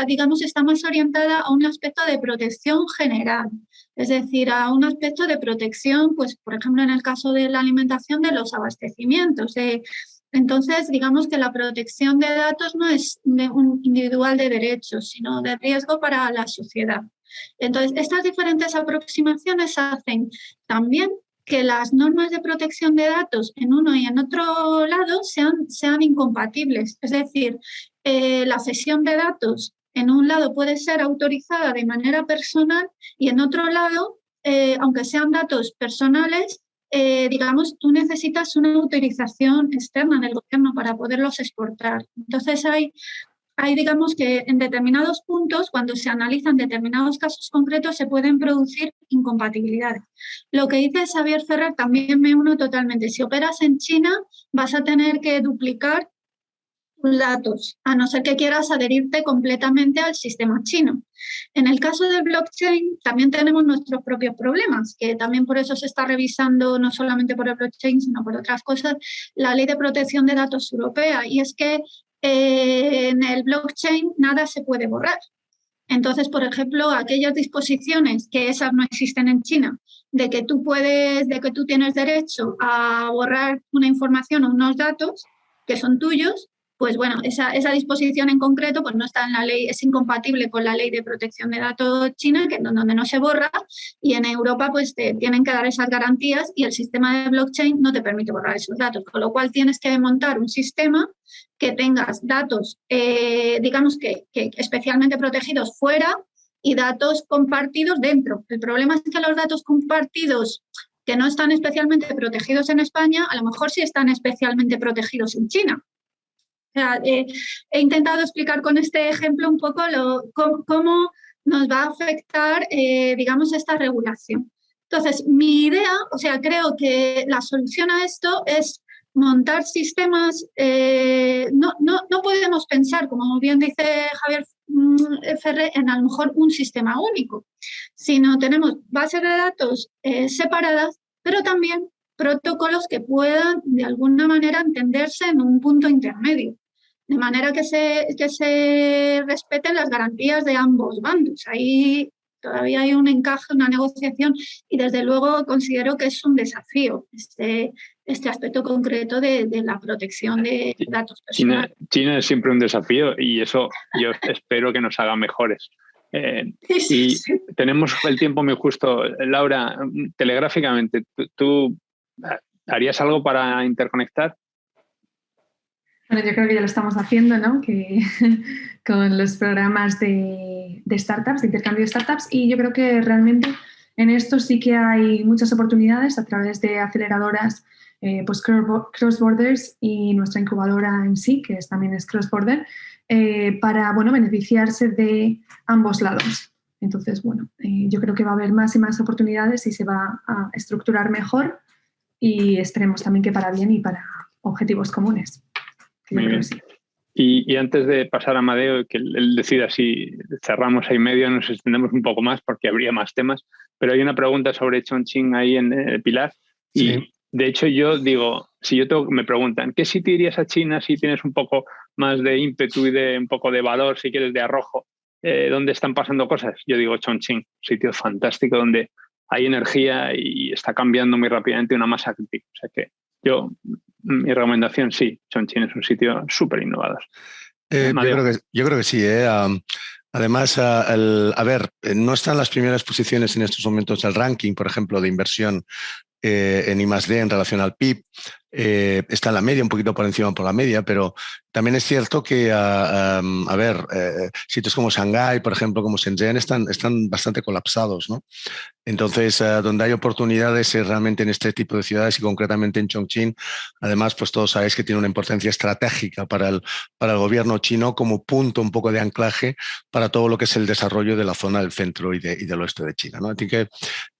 digamos, está más orientada a un aspecto de protección general, es decir, a un aspecto de protección, pues, por ejemplo, en el caso de la alimentación, de los abastecimientos. Entonces, digamos que la protección de datos no es un individual de derechos, sino de riesgo para la sociedad. Entonces, estas diferentes aproximaciones hacen también que las normas de protección de datos en uno y en otro lado sean incompatibles. Es decir, la cesión de datos en un lado puede ser autorizada de manera personal y en otro lado, aunque sean datos personales, digamos, tú necesitas una autorización externa del gobierno para poderlos exportar. Entonces hay, digamos que en determinados puntos, cuando se analizan determinados casos concretos, se pueden producir incompatibilidades. Lo que dice Xavier Ferrer también me uno totalmente. Si operas en China, vas a tener que duplicar tus datos, a no ser que quieras adherirte completamente al sistema chino. En el caso del blockchain también tenemos nuestros propios problemas, que también por eso se está revisando, no solamente por el blockchain, sino por otras cosas, la Ley de Protección de Datos Europea. Y es que en el blockchain nada se puede borrar. Entonces, por ejemplo, aquellas disposiciones que esas no existen en China, de que tú tienes derecho a borrar una información o unos datos que son tuyos, pues bueno, esa disposición en concreto pues no está en la ley, es incompatible con la Ley de Protección de Datos china, que donde no se borra, y en Europa pues te tienen que dar esas garantías y el sistema de blockchain no te permite borrar esos datos, con lo cual tienes que montar un sistema que tengas datos, digamos que especialmente protegidos fuera y datos compartidos dentro. El problema es que los datos compartidos que no están especialmente protegidos en España, a lo mejor sí están especialmente protegidos en China. O sea, he intentado explicar con este ejemplo un poco cómo nos va a afectar, digamos, esta regulación. Entonces, mi idea, o sea, creo que la solución a esto es montar sistemas, no podemos pensar, como bien dice Javier Ferrer, en a lo mejor un sistema único, sino tenemos bases de datos separadas, pero también protocolos que puedan de alguna manera entenderse en un punto intermedio, de manera que se respeten las garantías de ambos bandos. Ahí todavía hay un encaje, una negociación, y desde luego considero que es un desafío este aspecto concreto de la protección de datos personales. China es siempre un desafío y eso yo espero que nos haga mejores. Sí. Tenemos el tiempo muy justo. Laura, telegráficamente, ¿tú harías algo para interconectar? Bueno, yo creo que ya lo estamos haciendo, ¿no? Con los programas de startups, de intercambio de startups, y yo creo que realmente en esto sí que hay muchas oportunidades a través de aceleradoras pues Cross Borders y nuestra incubadora en sí, que también es Cross Border, para beneficiarse de ambos lados. Entonces, yo creo que va a haber más y más oportunidades y se va a estructurar mejor, y esperemos también que para bien y para objetivos comunes. Muy bien. Sí. Y antes de pasar a Amadeo, que él decida si cerramos ahí medio, nos extendemos un poco más porque habría más temas, pero hay una pregunta sobre Chongqing ahí en el Pilar. Y sí. De hecho yo digo, me preguntan, ¿qué sitio irías a China si tienes un poco más de ímpetu y de un poco de valor, si quieres de arrojo, donde están pasando cosas? Yo digo Chongqing, sitio fantástico donde hay energía y está cambiando muy rápidamente una masa crítica. O sea que mi recomendación, sí, Chongqing es un sitio súper innovador. Yo creo que sí. Además, no están las primeras posiciones en estos momentos del ranking, por ejemplo, de inversión en I+D en relación al PIB. Está en la media, un poquito por encima por la media, pero también es cierto que, sitios como Shanghái, por ejemplo, como Shenzhen, están bastante colapsados, ¿no? Entonces, donde hay oportunidades es realmente en este tipo de ciudades y concretamente en Chongqing. Además, pues todos sabéis que tiene una importancia estratégica para el gobierno chino como punto un poco de anclaje para todo lo que es el desarrollo de la zona del centro y del oeste de China, ¿no? Así que,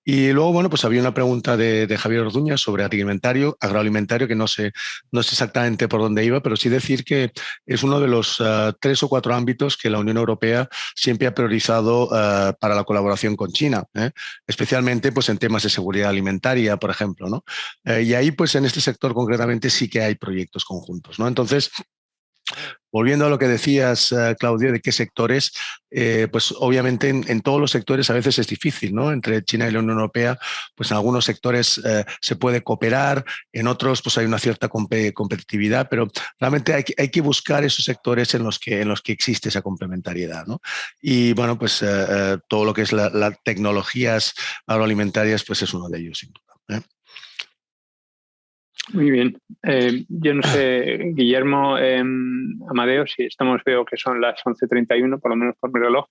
y luego, pues había una pregunta de Javier Orduña sobre agroalimentario, que no sé exactamente por dónde iba, pero sí decir que es uno de los 3 o 4 ámbitos que la Unión Europea siempre ha priorizado para la colaboración con China, especialmente pues en temas de seguridad alimentaria, por ejemplo, ¿no? Y ahí, pues en este sector concretamente sí que hay proyectos conjuntos, ¿no? Entonces, volviendo a lo que decías, Claudio, de qué sectores, pues obviamente en todos los sectores a veces es difícil, ¿no? Entre China y la Unión Europea, pues en algunos sectores se puede cooperar, en otros pues hay una cierta competitividad, pero realmente hay que buscar esos sectores en los que existe esa complementariedad, ¿no? Y bueno, pues todo lo que es las tecnologías agroalimentarias, pues es uno de ellos, sin duda. Muy bien. Yo no sé, Guillermo, Amadeo, si veo que son las 11:31, por lo menos por mi reloj.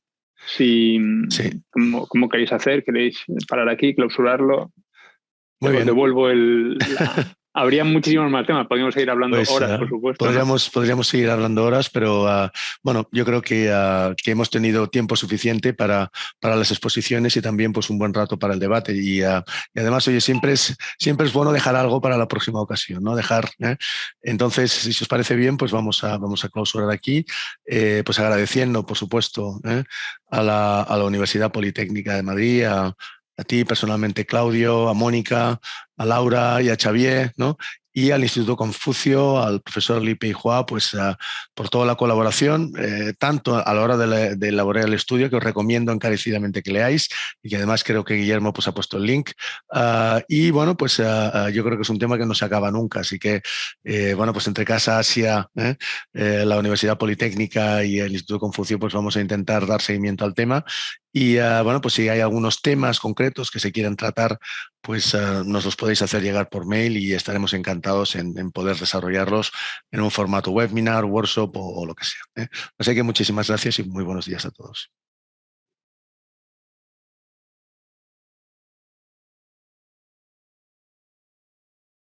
Sí. ¿Cómo queréis hacer? ¿Queréis parar aquí, clausurarlo? Muy bien. Devuelvo habría muchísimos más temas. Podríamos seguir hablando horas, por supuesto. Podríamos seguir hablando horas, pero bueno, yo creo que hemos tenido tiempo suficiente para las exposiciones y también pues un buen rato para el debate. Y además, oye, siempre es bueno dejar algo para la próxima ocasión, ¿no? Entonces, si os parece bien, pues vamos a clausurar aquí, pues agradeciendo, por supuesto, a la Universidad Politécnica de Madrid, a ti personalmente, Claudio, a Mónica, a Laura y a Xavier, ¿no? Y al Instituto Confucio, al profesor Li Peihua, pues por toda la colaboración, tanto a la hora de elaborar el estudio, que os recomiendo encarecidamente que leáis, y que además creo que Guillermo pues, ha puesto el link. Y bueno, pues yo creo que es un tema que no se acaba nunca, así que bueno, pues entre Casa Asia, la Universidad Politécnica y el Instituto Confucio, pues vamos a intentar dar seguimiento al tema. Y bueno, pues si hay algunos temas concretos que se quieran tratar, pues nos los podéis hacer llegar por mail y estaremos encantados en poder desarrollarlos en un formato webinar, workshop o lo que sea. Así que muchísimas gracias y muy buenos días a todos.